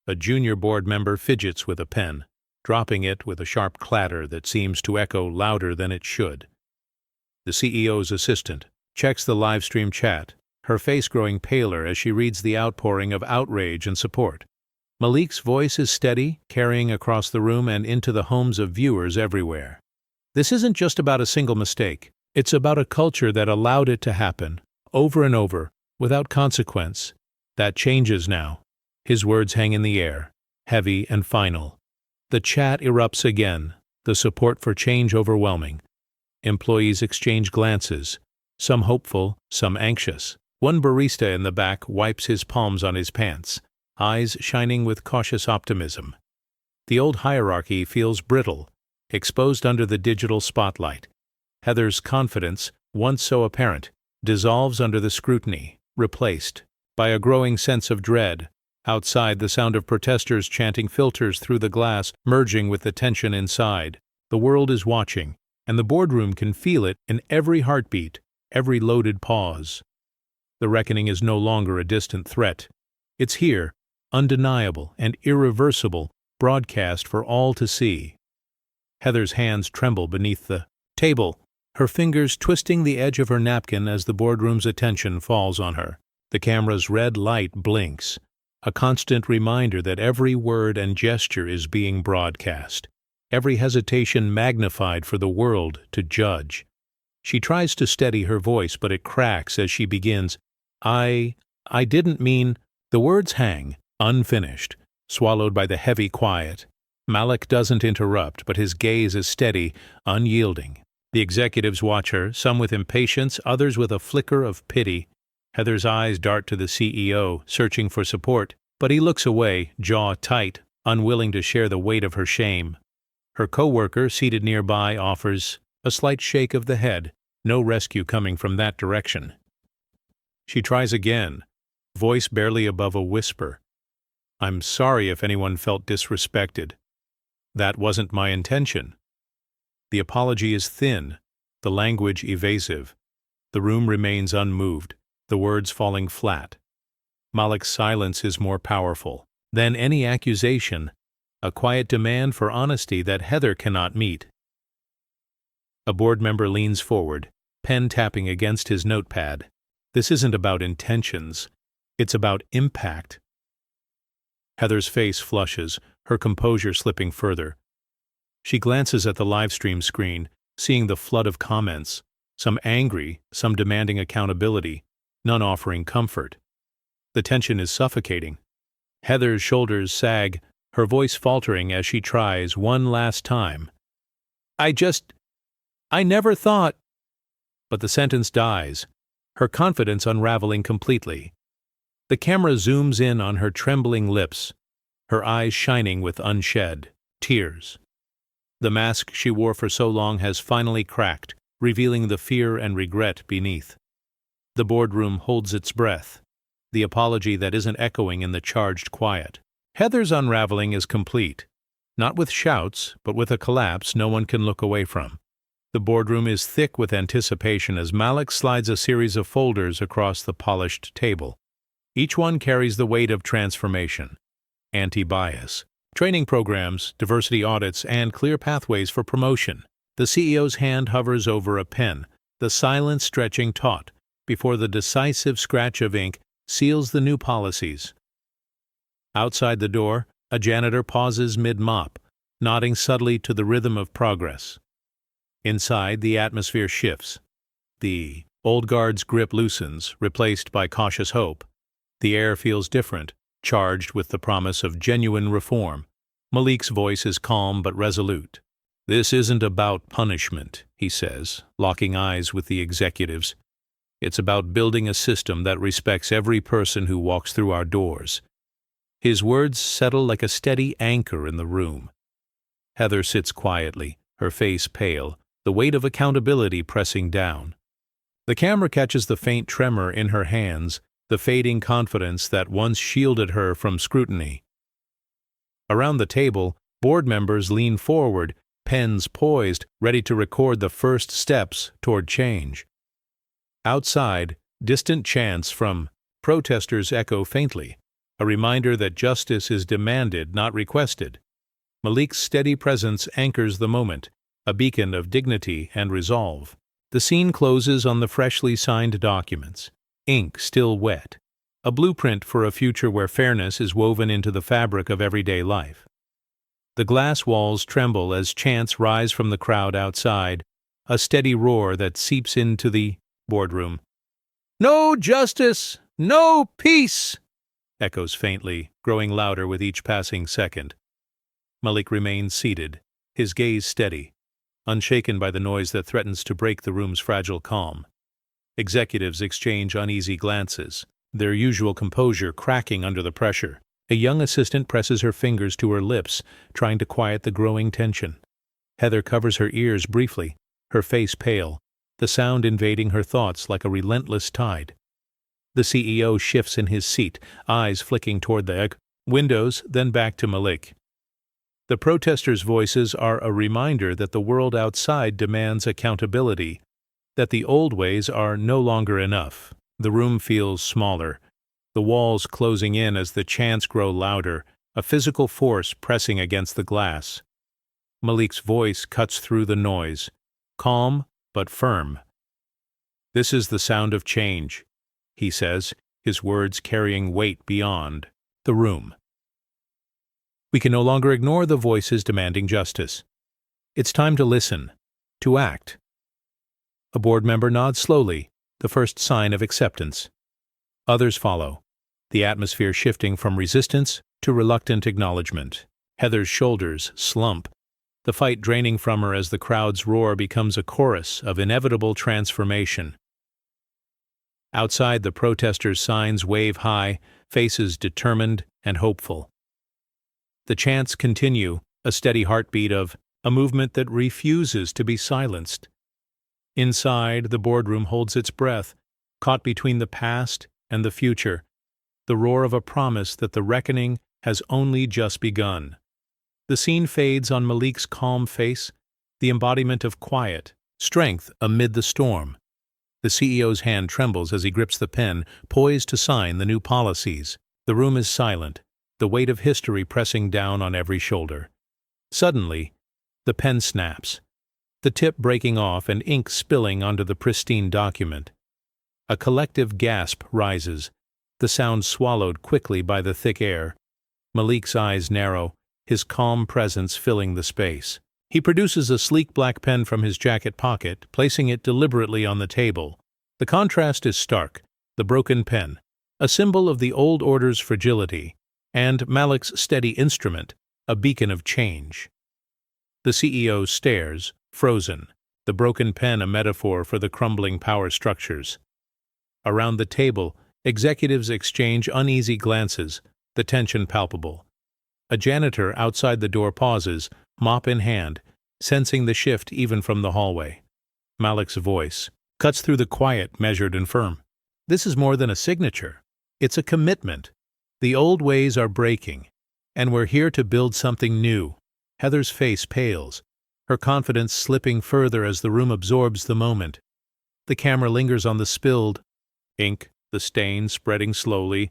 A junior board member fidgets with a pen, dropping it with a sharp clatter that seems to echo louder than it should. The CEO's assistant checks the live-stream chat, her face growing paler as she reads the outpouring of outrage and support. Malik's voice is steady, carrying across the room and into the homes of viewers everywhere. This isn't just about a single mistake. It's about a culture that allowed it to happen, over and over, without consequence. That changes now. His words hang in the air, heavy and final. The chat erupts again, the support for change overwhelming. Employees exchange glances, some hopeful, some anxious. One barista in the back wipes his palms on his pants, eyes shining with cautious optimism. The old hierarchy feels brittle, exposed under the digital spotlight. Heather's confidence, once so apparent, dissolves under the scrutiny, replaced by a growing sense of dread. Outside, the sound of protesters chanting filters through the glass, merging with the tension inside. The world is watching, and the boardroom can feel it in every heartbeat, every loaded pause. The reckoning is no longer a distant threat. It's here, undeniable and irreversible, broadcast for all to see. Heather's hands tremble beneath the table, her fingers twisting the edge of her napkin as the boardroom's attention falls on her. The camera's red light blinks, a constant reminder that every word and gesture is being broadcast, every hesitation magnified for the world to judge. She tries to steady her voice, but it cracks as she begins. I didn't mean. The words hang, unfinished, swallowed by the heavy quiet. Malik doesn't interrupt, but his gaze is steady, unyielding. The executives watch her, some with impatience, others with a flicker of pity. Heather's eyes dart to the CEO, searching for support, but he looks away, jaw tight, unwilling to share the weight of her shame. Her co-worker, seated nearby, offers a slight shake of the head, no rescue coming from that direction. She tries again, voice barely above a whisper. I'm sorry if anyone felt disrespected. That wasn't my intention. The apology is thin, the language evasive. The room remains unmoved, the words falling flat. Malik's silence is more powerful than any accusation, a quiet demand for honesty that Heather cannot meet. A board member leans forward, pen tapping against his notepad. This isn't about intentions, it's about impact. Heather's face flushes, her composure slipping further. She glances at the livestream screen, seeing the flood of comments, some angry, some demanding accountability, none offering comfort. The tension is suffocating. Heather's shoulders sag, her voice faltering as she tries one last time. I never thought. But the sentence dies, her confidence unraveling completely. The camera zooms in on her trembling lips, her eyes shining with unshed tears. The mask she wore for so long has finally cracked, revealing the fear and regret beneath. The boardroom holds its breath, the apology that isn't echoing in the charged quiet. Heather's unraveling is complete, not with shouts, but with a collapse no one can look away from. The boardroom is thick with anticipation as Malik slides a series of folders across the polished table. Each one carries the weight of transformation, anti-bias, training programs, diversity audits, and clear pathways for promotion. The CEO's hand hovers over a pen, the silence stretching taut, before the decisive scratch of ink seals the new policies. Outside the door, a janitor pauses mid-mop, nodding subtly to the rhythm of progress. Inside, the atmosphere shifts. The old guard's grip loosens, replaced by cautious hope. The air feels different, charged with the promise of genuine reform. Malik's voice is calm but resolute. This isn't about punishment, he says, locking eyes with the executives. It's about building a system that respects every person who walks through our doors. His words settle like a steady anchor in the room. Heather sits quietly, her face pale, the weight of accountability pressing down. The camera catches the faint tremor in her hands, the fading confidence that once shielded her from scrutiny. Around the table, board members lean forward, pens poised, ready to record the first steps toward change. Outside, distant chants from protesters echo faintly, a reminder that justice is demanded, not requested. Malik's steady presence anchors the moment, a beacon of dignity and resolve. The scene closes on the freshly signed documents, ink still wet, a blueprint for a future where fairness is woven into the fabric of everyday life. The glass walls tremble as chants rise from the crowd outside, a steady roar that seeps into the boardroom. "No justice! No peace!" echoes faintly, growing louder with each passing second. Malik remains seated, his gaze steady, unshaken by the noise that threatens to break the room's fragile calm. Executives exchange uneasy glances, their usual composure cracking under the pressure. A young assistant presses her fingers to her lips, trying to quiet the growing tension. Heather covers her ears briefly, her face pale, the sound invading her thoughts like a relentless tide. The CEO shifts in his seat, eyes flicking toward the windows, then back to Malik. The protesters' voices are a reminder that the world outside demands accountability, that the old ways are no longer enough. The room feels smaller, the walls closing in as the chants grow louder, a physical force pressing against the glass. Malik's voice cuts through the noise, calm but firm. "This is the sound of change," he says, his words carrying weight beyond the room. "We can no longer ignore the voices demanding justice. It's time to listen, to act." A board member nods slowly, the first sign of acceptance. Others follow, the atmosphere shifting from resistance to reluctant acknowledgement. Heather's shoulders slump, the fight draining from her as the crowd's roar becomes a chorus of inevitable transformation. Outside, the protesters' signs wave high, faces determined and hopeful. The chants continue, a steady heartbeat of a movement that refuses to be silenced. Inside, the boardroom holds its breath, caught between the past and the future, the roar of a promise that the reckoning has only just begun. The scene fades on Malik's calm face, the embodiment of quiet, strength amid the storm. The CEO's hand trembles as he grips the pen, poised to sign the new policies. The room is silent, the weight of history pressing down on every shoulder. Suddenly, the pen snaps, the tip breaking off and ink spilling onto the pristine document. A collective gasp rises, the sound swallowed quickly by the thick air. Malik's eyes narrow, his calm presence filling the space. He produces a sleek black pen from his jacket pocket, placing it deliberately on the table. The contrast is stark, the broken pen, a symbol of the old order's fragility, and Malik's steady instrument, a beacon of change. The CEO stares, frozen, the broken pen a metaphor for the crumbling power structures. Around the table, executives exchange uneasy glances, the tension palpable. A janitor outside the door pauses, mop in hand, sensing the shift even from the hallway. Malik's voice cuts through the quiet, measured and firm. "This is more than a signature. It's a commitment. The old ways are breaking, and we're here to build something new." Heather's face pales, her confidence slipping further as the room absorbs the moment. The camera lingers on the spilled ink, the stain spreading slowly,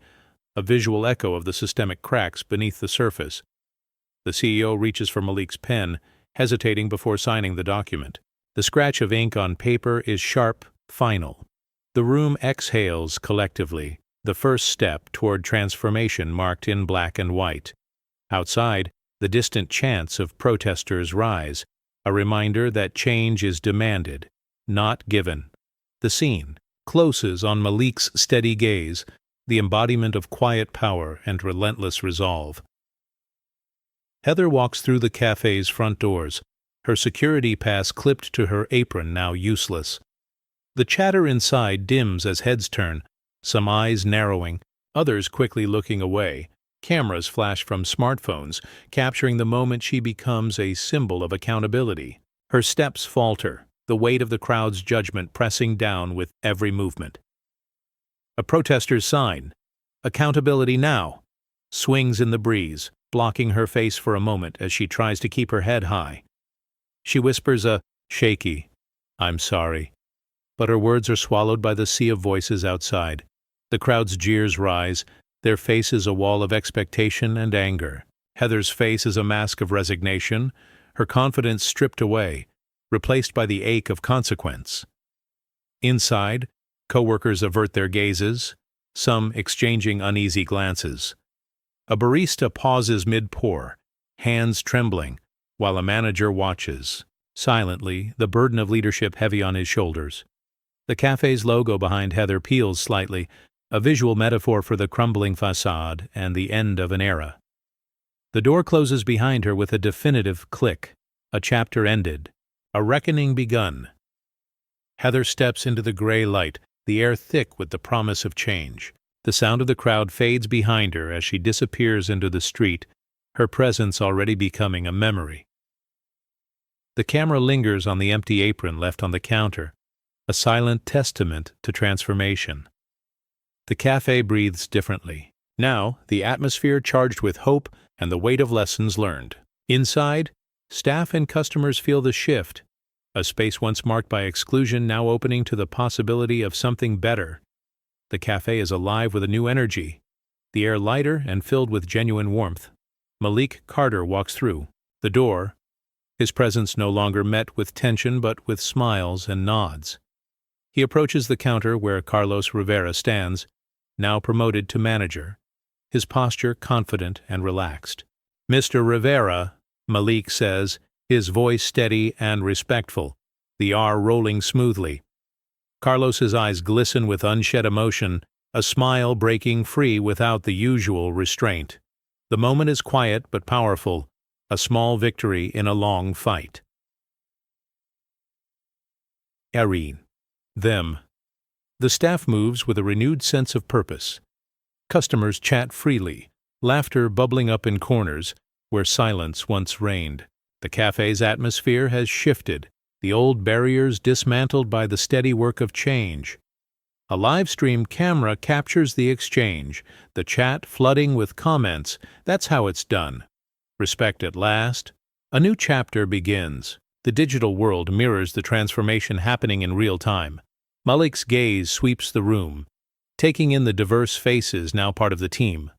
a visual echo of the systemic cracks beneath the surface. The CEO reaches for Malik's pen, hesitating before signing the document. The scratch of ink on paper is sharp, final. The room exhales collectively, the first step toward transformation marked in black and white. Outside, the distant chants of protesters rise, a reminder that change is demanded, not given. The scene closes on Malik's steady gaze, the embodiment of quiet power and relentless resolve. Heather walks through the cafe's front doors, her security pass clipped to her apron now useless. The chatter inside dims as heads turn, some eyes narrowing, others quickly looking away. Cameras flash from smartphones, capturing the moment she becomes a symbol of accountability. Her steps falter, the weight of the crowd's judgment pressing down with every movement. A protester's sign, "Accountability now," swings in the breeze, blocking her face for a moment as she tries to keep her head high. She whispers a shaky, "I'm sorry," but her words are swallowed by the sea of voices outside. The crowd's jeers rise, their faces a wall of expectation and anger. Heather's face is a mask of resignation, her confidence stripped away, replaced by the ache of consequence. Inside, coworkers avert their gazes, some exchanging uneasy glances. A barista pauses mid-pour, hands trembling, while a manager watches, silently, the burden of leadership heavy on his shoulders. The cafe's logo behind Heather peels slightly, a visual metaphor for the crumbling facade and the end of an era. The door closes behind her with a definitive click. A chapter ended, a reckoning begun. Heather steps into the gray light, the air thick with the promise of change. The sound of the crowd fades behind her as she disappears into the street, her presence already becoming a memory. The camera lingers on the empty apron left on the counter, a silent testament to transformation. The cafe breathes differently. Now, the atmosphere charged with hope and the weight of lessons learned. Inside, staff and customers feel the shift, a space once marked by exclusion now opening to the possibility of something better. The cafe is alive with a new energy, the air lighter and filled with genuine warmth. Malik Carter walks through the door, his presence no longer met with tension but with smiles and nods. He approaches the counter where Carlos Rivera stands, now promoted to manager, his posture confident and relaxed. "Mr. Rivera," Malik says, his voice steady and respectful, the R rolling smoothly. Carlos's eyes glisten with unshed emotion, a smile breaking free without the usual restraint. The moment is quiet but powerful, a small victory in a long fight. Irene. Them. The staff moves with a renewed sense of purpose. Customers chat freely, laughter bubbling up in corners where silence once reigned. The cafe's atmosphere has shifted, the old barriers dismantled by the steady work of change. A live-stream camera captures the exchange, the chat flooding with comments. That's how it's done. Respect at last. A new chapter begins. The digital world mirrors the transformation happening in real time. Malik's gaze sweeps the room, taking in the diverse faces now part of the team.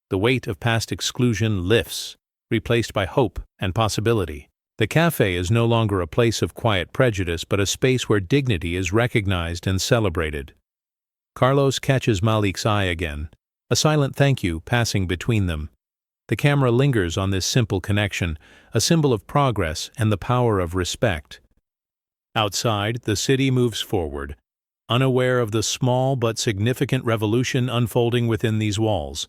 The weight of past exclusion lifts, replaced by hope and possibility. The cafe is no longer a place of quiet prejudice, but a space where dignity is recognized and celebrated. Carlos catches Malik's eye again, a silent thank you passing between them. The camera lingers on this simple connection, a symbol of progress and the power of respect. Outside, the city moves forward, unaware of the small but significant revolution unfolding within these walls.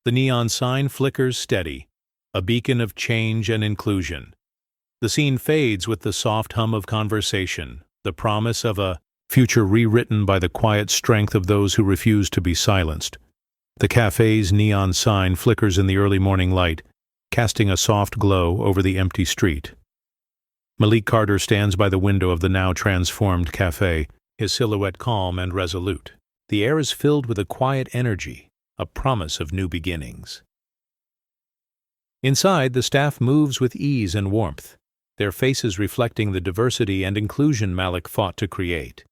The neon sign flickers steady, a beacon of change and inclusion. The scene fades with the soft hum of conversation, the promise of a future rewritten by the quiet strength of those who refuse to be silenced. The cafe's neon sign flickers in the early morning light, casting a soft glow over the empty street. Malik Carter stands by the window of the now transformed cafe, his silhouette calm and resolute. The air is filled with a quiet energy, a promise of new beginnings. Inside, the staff moves with ease and warmth, their faces reflecting the diversity and inclusion Malik fought to create.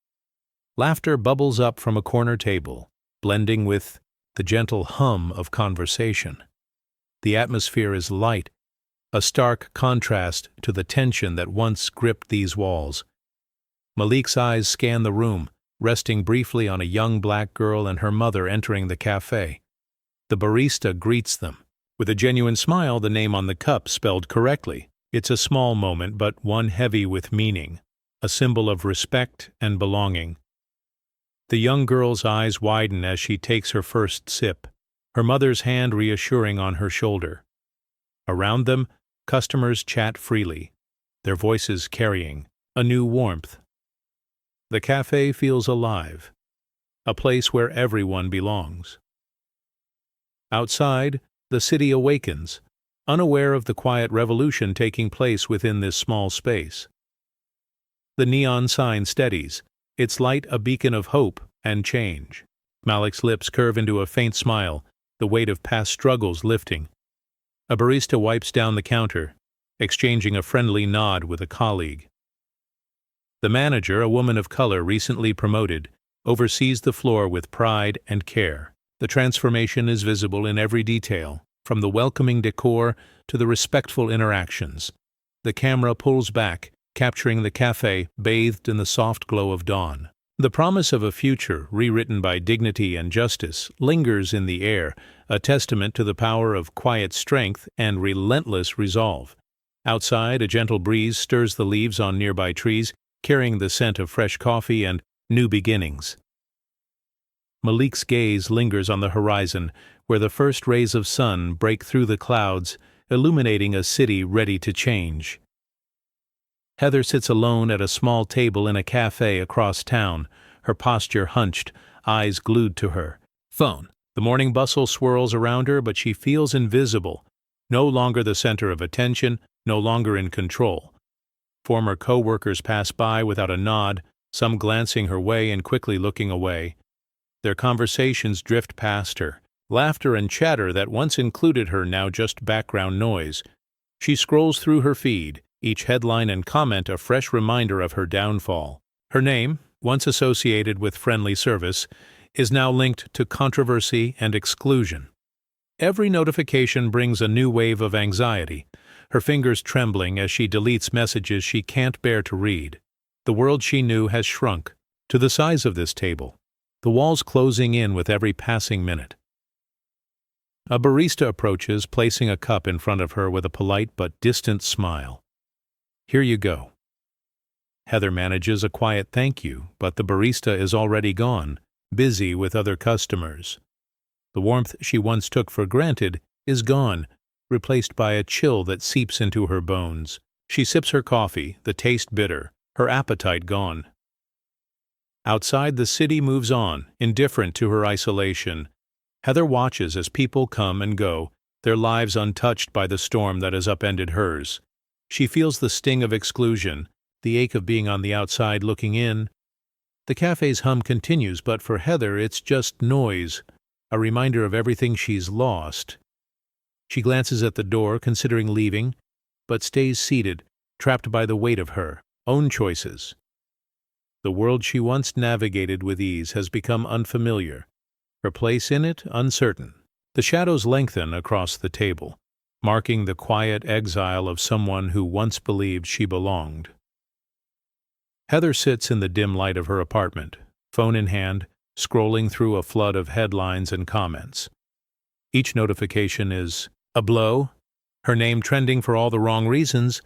Laughter bubbles up from a corner table, blending with the gentle hum of conversation. The atmosphere is light, a stark contrast to the tension that once gripped these walls. Malik's eyes scan the room, resting briefly on a young black girl and her mother entering the cafe. The barista greets them. With a genuine smile, the name on the cup spelled correctly. It's a small moment, but one heavy with meaning, a symbol of respect and belonging. The young girl's eyes widen as she takes her first sip, her mother's hand reassuring on her shoulder. Around them, customers chat freely, their voices carrying a new warmth. The cafe feels alive, a place where everyone belongs. Outside, the city awakens, unaware of the quiet revolution taking place within this small space. The neon sign steadies, its light a beacon of hope and change. Malik's lips curve into a faint smile, the weight of past struggles lifting. A barista wipes down the counter, exchanging a friendly nod with a colleague. The manager, a woman of color recently promoted, oversees the floor with pride and care. The transformation is visible in every detail, from the welcoming decor to the respectful interactions. The camera pulls back, capturing the cafe bathed in the soft glow of dawn. The promise of a future rewritten by dignity and justice lingers in the air, a testament to the power of quiet strength and relentless resolve. Outside, a gentle breeze stirs the leaves on nearby trees, carrying the scent of fresh coffee and new beginnings. Malik's gaze lingers on the horizon, where the first rays of sun break through the clouds, illuminating a city ready to change. Heather sits alone at a small table in a cafe across town, her posture hunched, eyes glued to her phone. The morning bustle swirls around her, but she feels invisible, no longer the center of attention, no longer in control. Former co-workers pass by without a nod, some glancing her way and quickly looking away. Their conversations drift past her. Laughter and chatter that once included her now just background noise. She scrolls through her feed, each headline and comment a fresh reminder of her downfall. Her name, once associated with friendly service, is now linked to controversy and exclusion. Every notification brings a new wave of anxiety, her fingers trembling as she deletes messages she can't bear to read. The world she knew has shrunk to the size of this table, the walls closing in with every passing minute. A barista approaches, placing a cup in front of her with a polite but distant smile. "Here you go." Heather manages a quiet thank you, but the barista is already gone, busy with other customers. The warmth she once took for granted is gone, replaced by a chill that seeps into her bones. She sips her coffee, the taste bitter, her appetite gone. Outside, the city moves on, indifferent to her isolation. Heather watches as people come and go, their lives untouched by the storm that has upended hers. She feels the sting of exclusion, the ache of being on the outside looking in. The cafe's hum continues, but for Heather it's just noise, a reminder of everything she's lost. She glances at the door, considering leaving, but stays seated, trapped by the weight of her own choices. The world she once navigated with ease has become unfamiliar, her place in it uncertain. The shadows lengthen across the table, marking the quiet exile of someone who once believed she belonged. Heather sits in the dim light of her apartment, phone in hand, scrolling through a flood of headlines and comments. Each notification is a blow, her name trending for all the wrong reasons,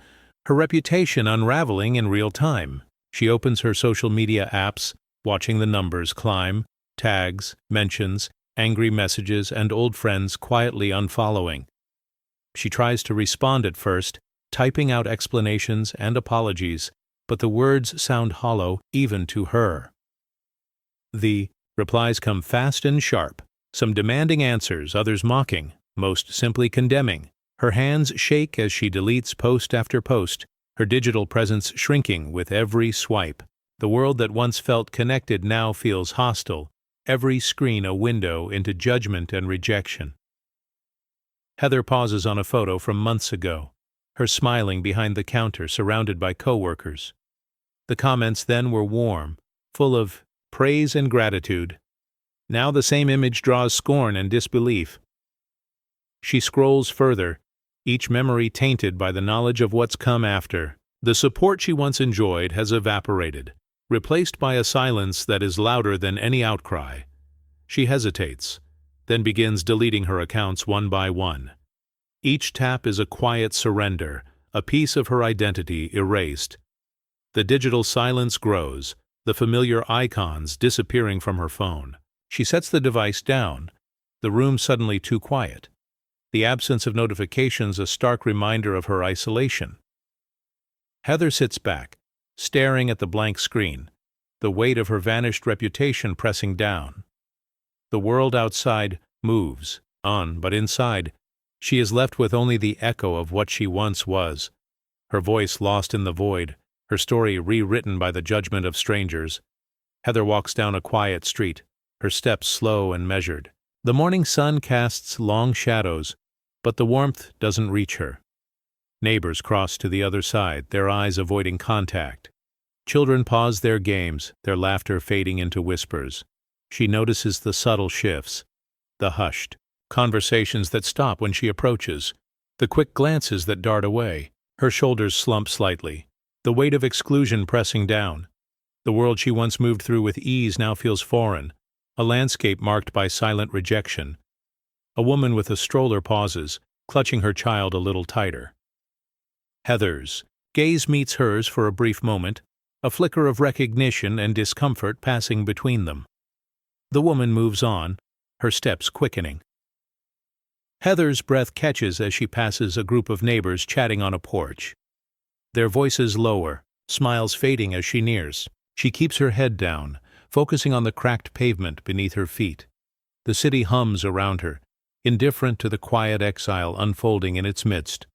her reputation unraveling in real time. She opens her social media apps, watching the numbers climb, tags, mentions, angry messages, and old friends quietly unfollowing. She tries to respond at first, typing out explanations and apologies, but the words sound hollow even to her. The replies come fast and sharp, some demanding answers, others mocking, most simply condemning. Her hands shake as she deletes post after post, her digital presence shrinking with every swipe. The world that once felt connected now feels hostile, every screen a window into judgment and rejection. Heather pauses on a photo from months ago, her smiling behind the counter surrounded by coworkers. The comments then were warm, full of praise and gratitude. Now the same image draws scorn and disbelief. She scrolls further, each memory tainted by the knowledge of what's come after. The support she once enjoyed has evaporated, replaced by a silence that is louder than any outcry. She hesitates, then begins deleting her accounts one by one. Each tap is a quiet surrender, a piece of her identity erased. The digital silence grows, the familiar icons disappearing from her phone. She sets the device down, the room suddenly too quiet. The absence of notifications a stark reminder of her isolation. Heather sits back, staring at the blank screen, the weight of her vanished reputation pressing down. The world outside moves on, but inside, she is left with only the echo of what she once was, her voice lost in the void, her story rewritten by the judgment of strangers. Heather walks down a quiet street, her steps slow and measured. The morning sun casts long shadows, but the warmth doesn't reach her. Neighbors cross to the other side, their eyes avoiding contact. Children pause their games, their laughter fading into whispers. She notices the subtle shifts, the hushed, conversations that stop when she approaches, the quick glances that dart away. Her shoulders slump slightly, the weight of exclusion pressing down. The world she once moved through with ease now feels foreign, a landscape marked by silent rejection. A woman with a stroller pauses, clutching her child a little tighter. Heather's gaze meets hers for a brief moment, a flicker of recognition and discomfort passing between them. The woman moves on, her steps quickening. Heather's breath catches as she passes a group of neighbors chatting on a porch. Their voices lower, smiles fading as she nears. She keeps her head down, focusing on the cracked pavement beneath her feet. The city hums around her, indifferent to the quiet exile unfolding in its midst.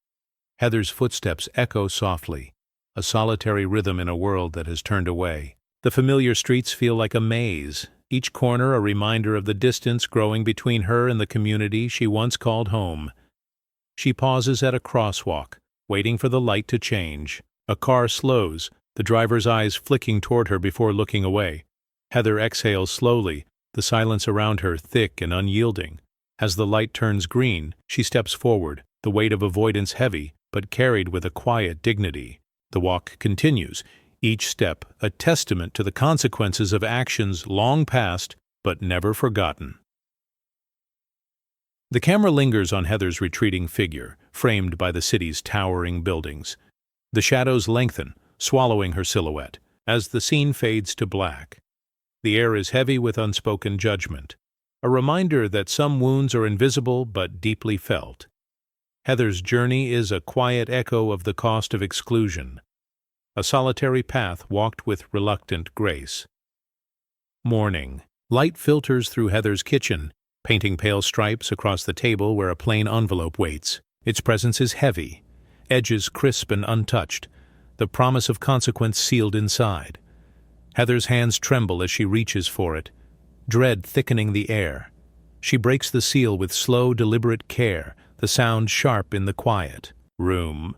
Heather's footsteps echo softly, a solitary rhythm in a world that has turned away. The familiar streets feel like a maze, each corner a reminder of the distance growing between her and the community she once called home. She pauses at a crosswalk, waiting for the light to change. A car slows, the driver's eyes flicking toward her before looking away. Heather exhales slowly, the silence around her thick and unyielding. As the light turns green, she steps forward, the weight of avoidance heavy, but carried with a quiet dignity. The walk continues, each step a testament to the consequences of actions long past but never forgotten. The camera lingers on Heather's retreating figure, framed by the city's towering buildings. The shadows lengthen, swallowing her silhouette, as the scene fades to black. The air is heavy with unspoken judgment, a reminder that some wounds are invisible but deeply felt. Heather's journey is a quiet echo of the cost of exclusion, a solitary path walked with reluctant grace. Morning. Light filters through Heather's kitchen, painting pale stripes across the table where a plain envelope waits. Its presence is heavy, edges crisp and untouched, the promise of consequence sealed inside. Heather's hands tremble as she reaches for it, dread thickening the air. She breaks the seal with slow, deliberate care, the sound sharp in the quiet room.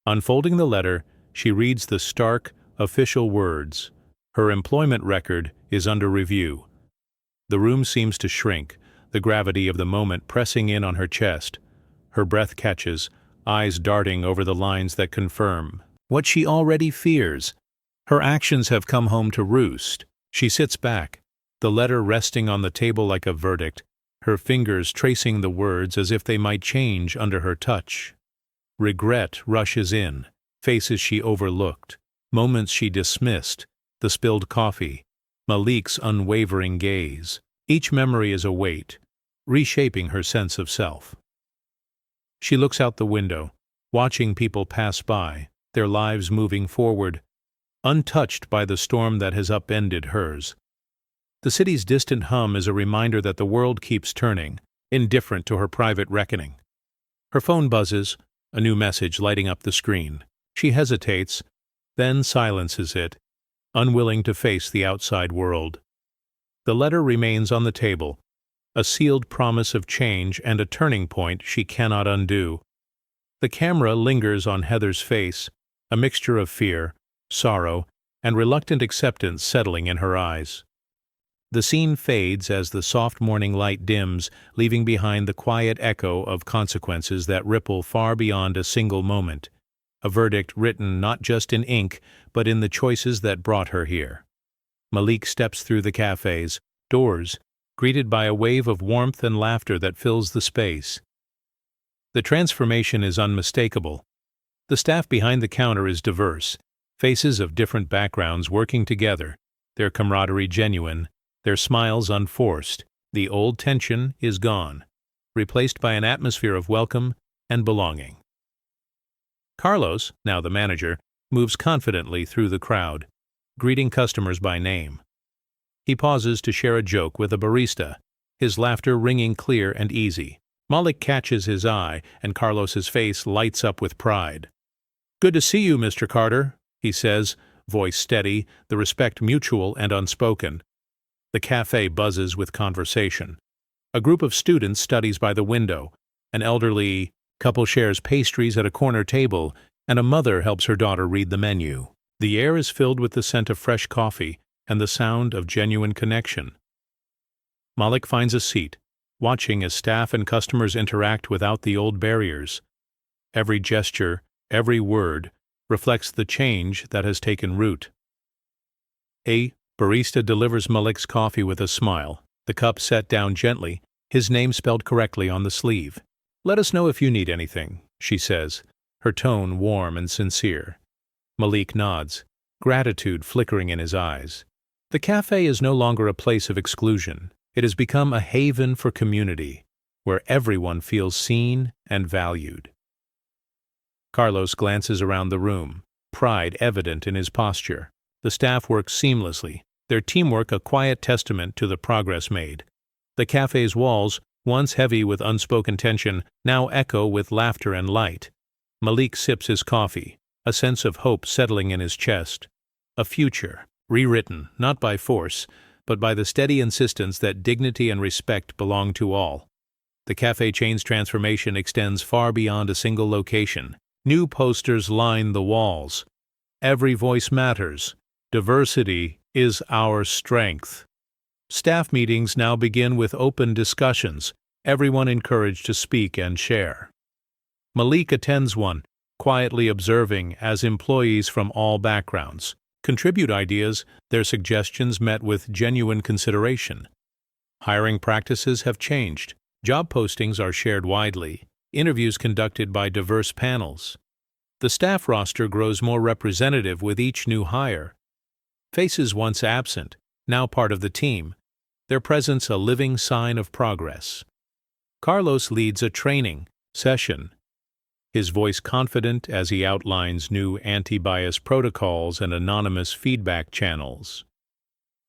Unfolding the letter, she reads the stark, official words. Her employment record is under review. The room seems to shrink, the gravity of the moment pressing in on her chest. Her breath catches, eyes darting over the lines that confirm what she already fears. Her actions have come home to roost. She sits back, the letter resting on the table like a verdict, her fingers tracing the words as if they might change under her touch. Regret rushes in, faces she overlooked, moments she dismissed, the spilled coffee, Malik's unwavering gaze. Each memory is a weight, reshaping her sense of self. She looks out the window, watching people pass by, their lives moving forward, untouched by the storm that has upended hers. The city's distant hum is a reminder that the world keeps turning, indifferent to her private reckoning. Her phone buzzes, a new message lighting up the screen. She hesitates, then silences it, unwilling to face the outside world. The letter remains on the table, a sealed promise of change and a turning point she cannot undo. The camera lingers on Heather's face, a mixture of fear, sorrow, and reluctant acceptance settling in her eyes. The scene fades as the soft morning light dims, leaving behind the quiet echo of consequences that ripple far beyond a single moment, a verdict written not just in ink, but in the choices that brought her here. Malik steps through the cafe's doors, greeted by a wave of warmth and laughter that fills the space. The transformation is unmistakable. The staff behind the counter is diverse, faces of different backgrounds working together, their camaraderie genuine, their smiles unforced. The old tension is gone, replaced by an atmosphere of welcome and belonging. Carlos, now the manager, moves confidently through the crowd, greeting customers by name. He pauses to share a joke with a barista, his laughter ringing clear and easy. Malik catches his eye, and Carlos's face lights up with pride. "Good to see you, Mr. Carter," he says, voice steady, the respect mutual and unspoken. The cafe buzzes with conversation. A group of students studies by the window. An elderly couple shares pastries at a corner table, and a mother helps her daughter read the menu. The air is filled with the scent of fresh coffee and the sound of genuine connection. Malik finds a seat, watching as staff and customers interact without the old barriers. Every gesture, every word, reflects the change that has taken root. A barista delivers Malik's coffee with a smile, the cup set down gently, his name spelled correctly on the sleeve. "Let us know if you need anything," she says, her tone warm and sincere. Malik nods, gratitude flickering in his eyes. The cafe is no longer a place of exclusion. It has become a haven for community, where everyone feels seen and valued. Carlos glances around the room, pride evident in his posture. The staff works seamlessly, their teamwork a quiet testament to the progress made. The cafe's walls, once heavy with unspoken tension, now echo with laughter and light. Malik sips his coffee, a sense of hope settling in his chest. A future, rewritten not by force, but by the steady insistence that dignity and respect belong to all. The cafe chain's transformation extends far beyond a single location. New posters line the walls. Every voice matters. Diversity is our strength. Staff meetings now begin with open discussions, everyone encouraged to speak and share. Malik attends one, quietly observing as employees from all backgrounds contribute ideas, their suggestions met with genuine consideration. Hiring practices have changed. Job postings are shared widely. Interviews conducted by diverse panels. The staff roster grows more representative with each new hire. Faces once absent, now part of the team, their presence a living sign of progress. Carlos leads a training session, his voice confident as he outlines new anti-bias protocols and anonymous feedback channels.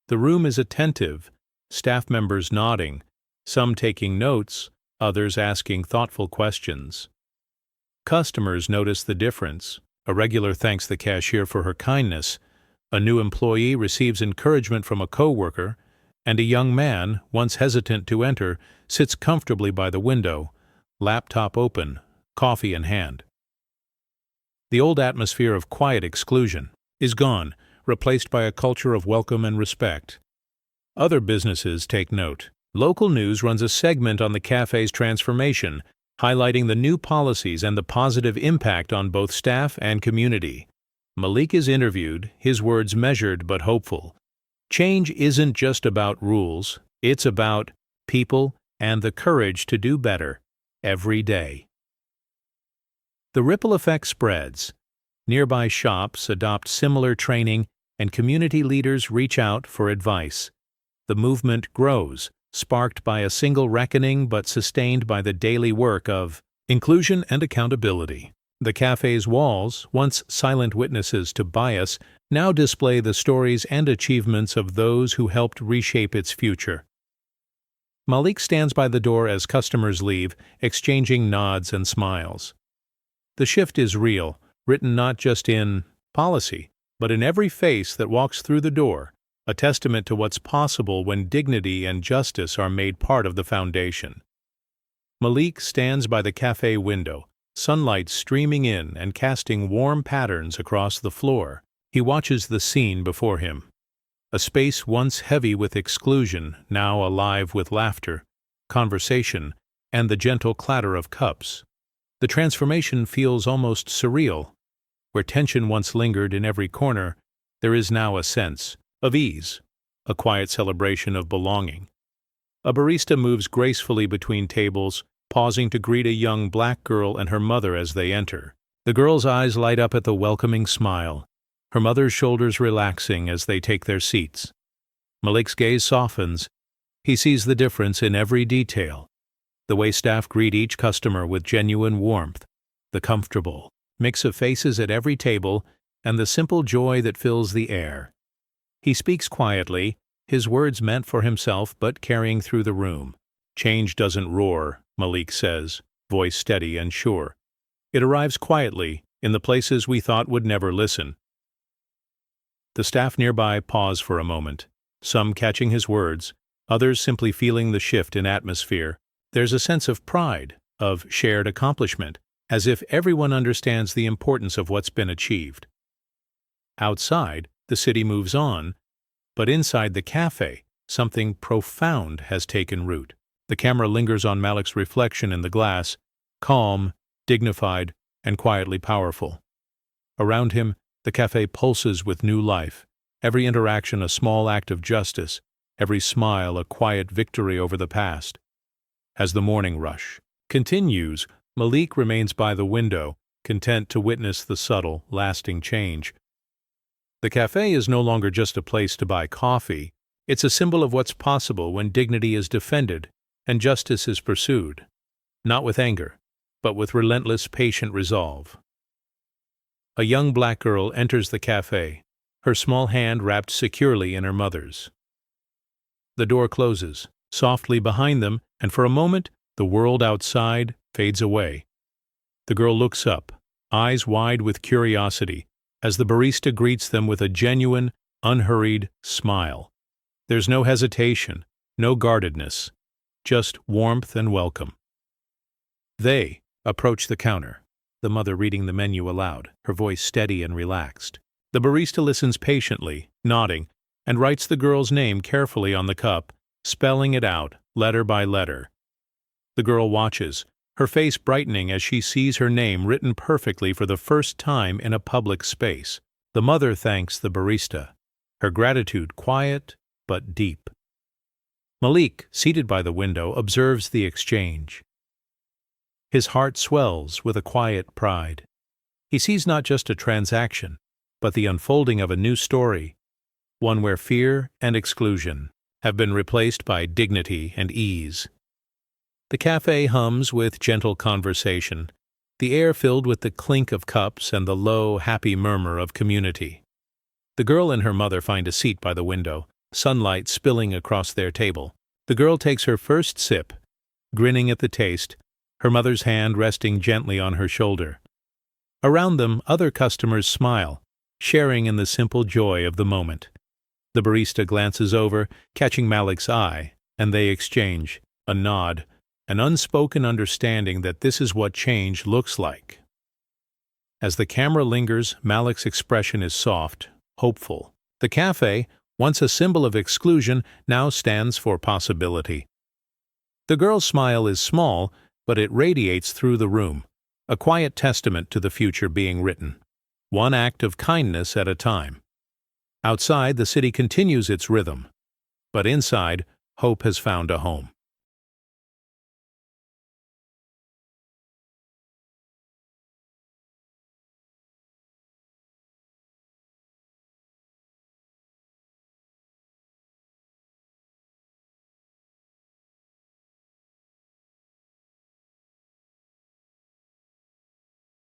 The room is attentive, staff members nodding, some taking notes, others asking thoughtful questions. Customers notice the difference. A regular thanks the cashier for her kindness, a new employee receives encouragement from a coworker, and a young man, once hesitant to enter, sits comfortably by the window, laptop open, coffee in hand. The old atmosphere of quiet exclusion is gone, replaced by a culture of welcome and respect. Other businesses take note. Local news runs a segment on the cafe's transformation, highlighting the new policies and the positive impact on both staff and community. Malik is interviewed, his words measured but hopeful. Change isn't just about rules, it's about people and the courage to do better every day. The ripple effect spreads. Nearby shops adopt similar training, and community leaders reach out for advice. The movement grows, sparked by a single reckoning but sustained by the daily work of inclusion and accountability. The cafe's walls, once silent witnesses to bias, now display the stories and achievements of those who helped reshape its future. Malik stands by the door as customers leave, exchanging nods and smiles. The shift is real, written not just in policy, but in every face that walks through the door, a testament to what's possible when dignity and justice are made part of the foundation. Malik stands by the cafe window, sunlight streaming in and casting warm patterns across the floor. He watches the scene before him. A space once heavy with exclusion, now alive with laughter, conversation, and the gentle clatter of cups. The transformation feels almost surreal. Where tension once lingered in every corner, there is now a sense of ease, a quiet celebration of belonging. A barista moves gracefully between tables, pausing to greet a young black girl and her mother as they enter. The girl's eyes light up at the welcoming smile, her mother's shoulders relaxing as they take their seats. Malik's gaze softens. He sees the difference in every detail. The way staff greet each customer with genuine warmth, the comfortable mix of faces at every table, and the simple joy that fills the air. He speaks quietly, his words meant for himself but carrying through the room. Change doesn't roar, Malik says, voice steady and sure. It arrives quietly, in the places we thought would never listen. The staff nearby pause for a moment, some catching his words, others simply feeling the shift in atmosphere. There's a sense of pride, of shared accomplishment, as if everyone understands the importance of what's been achieved. Outside, the city moves on, but inside the cafe, something profound has taken root. The The camera lingers on Malik's reflection in the glass, calm, dignified, and quietly powerful. Around him, the cafe pulses with new life, every interaction a small act of justice, every smile a quiet victory over the past. As the morning rush continues, Malik remains by the window, content to witness the subtle, lasting change. The cafe is no longer just a place to buy coffee. It's a symbol of what's possible when dignity is defended and justice is pursued, not with anger, but with relentless, patient resolve. A young black girl enters the cafe, her small hand wrapped securely in her mother's. The door closes, softly behind them, and for a moment, the world outside fades away. The girl looks up, eyes wide with curiosity, as the barista greets them with a genuine, unhurried smile. There's no hesitation, no guardedness, just warmth and welcome. They approach the counter, the mother reading the menu aloud, her voice steady and relaxed. The barista listens patiently, nodding, and writes the girl's name carefully on the cup, spelling it out, letter by letter. The girl watches, her face brightening as she sees her name written perfectly for the first time in a public space. The mother thanks the barista, her gratitude quiet but deep. Malik, seated by the window, observes the exchange. His heart swells with a quiet pride. He sees not just a transaction, but the unfolding of a new story, one where fear and exclusion have been replaced by dignity and ease. The cafe hums with gentle conversation, the air filled with the clink of cups and the low, happy murmur of community. The girl and her mother find a seat by the window, sunlight spilling across their table. The girl takes her first sip, grinning at the taste, her mother's hand resting gently on her shoulder. Around them, other customers smile, sharing in the simple joy of the moment. The barista glances over, catching Malik's eye, and they exchange a nod, an unspoken understanding that this is what change looks like. As the camera lingers, Malik's expression is soft, hopeful. The cafe, once a symbol of exclusion, now stands for possibility. The girl's smile is small, but it radiates through the room, a quiet testament to the future being written, one act of kindness at a time. Outside, the city continues its rhythm, but inside, hope has found a home.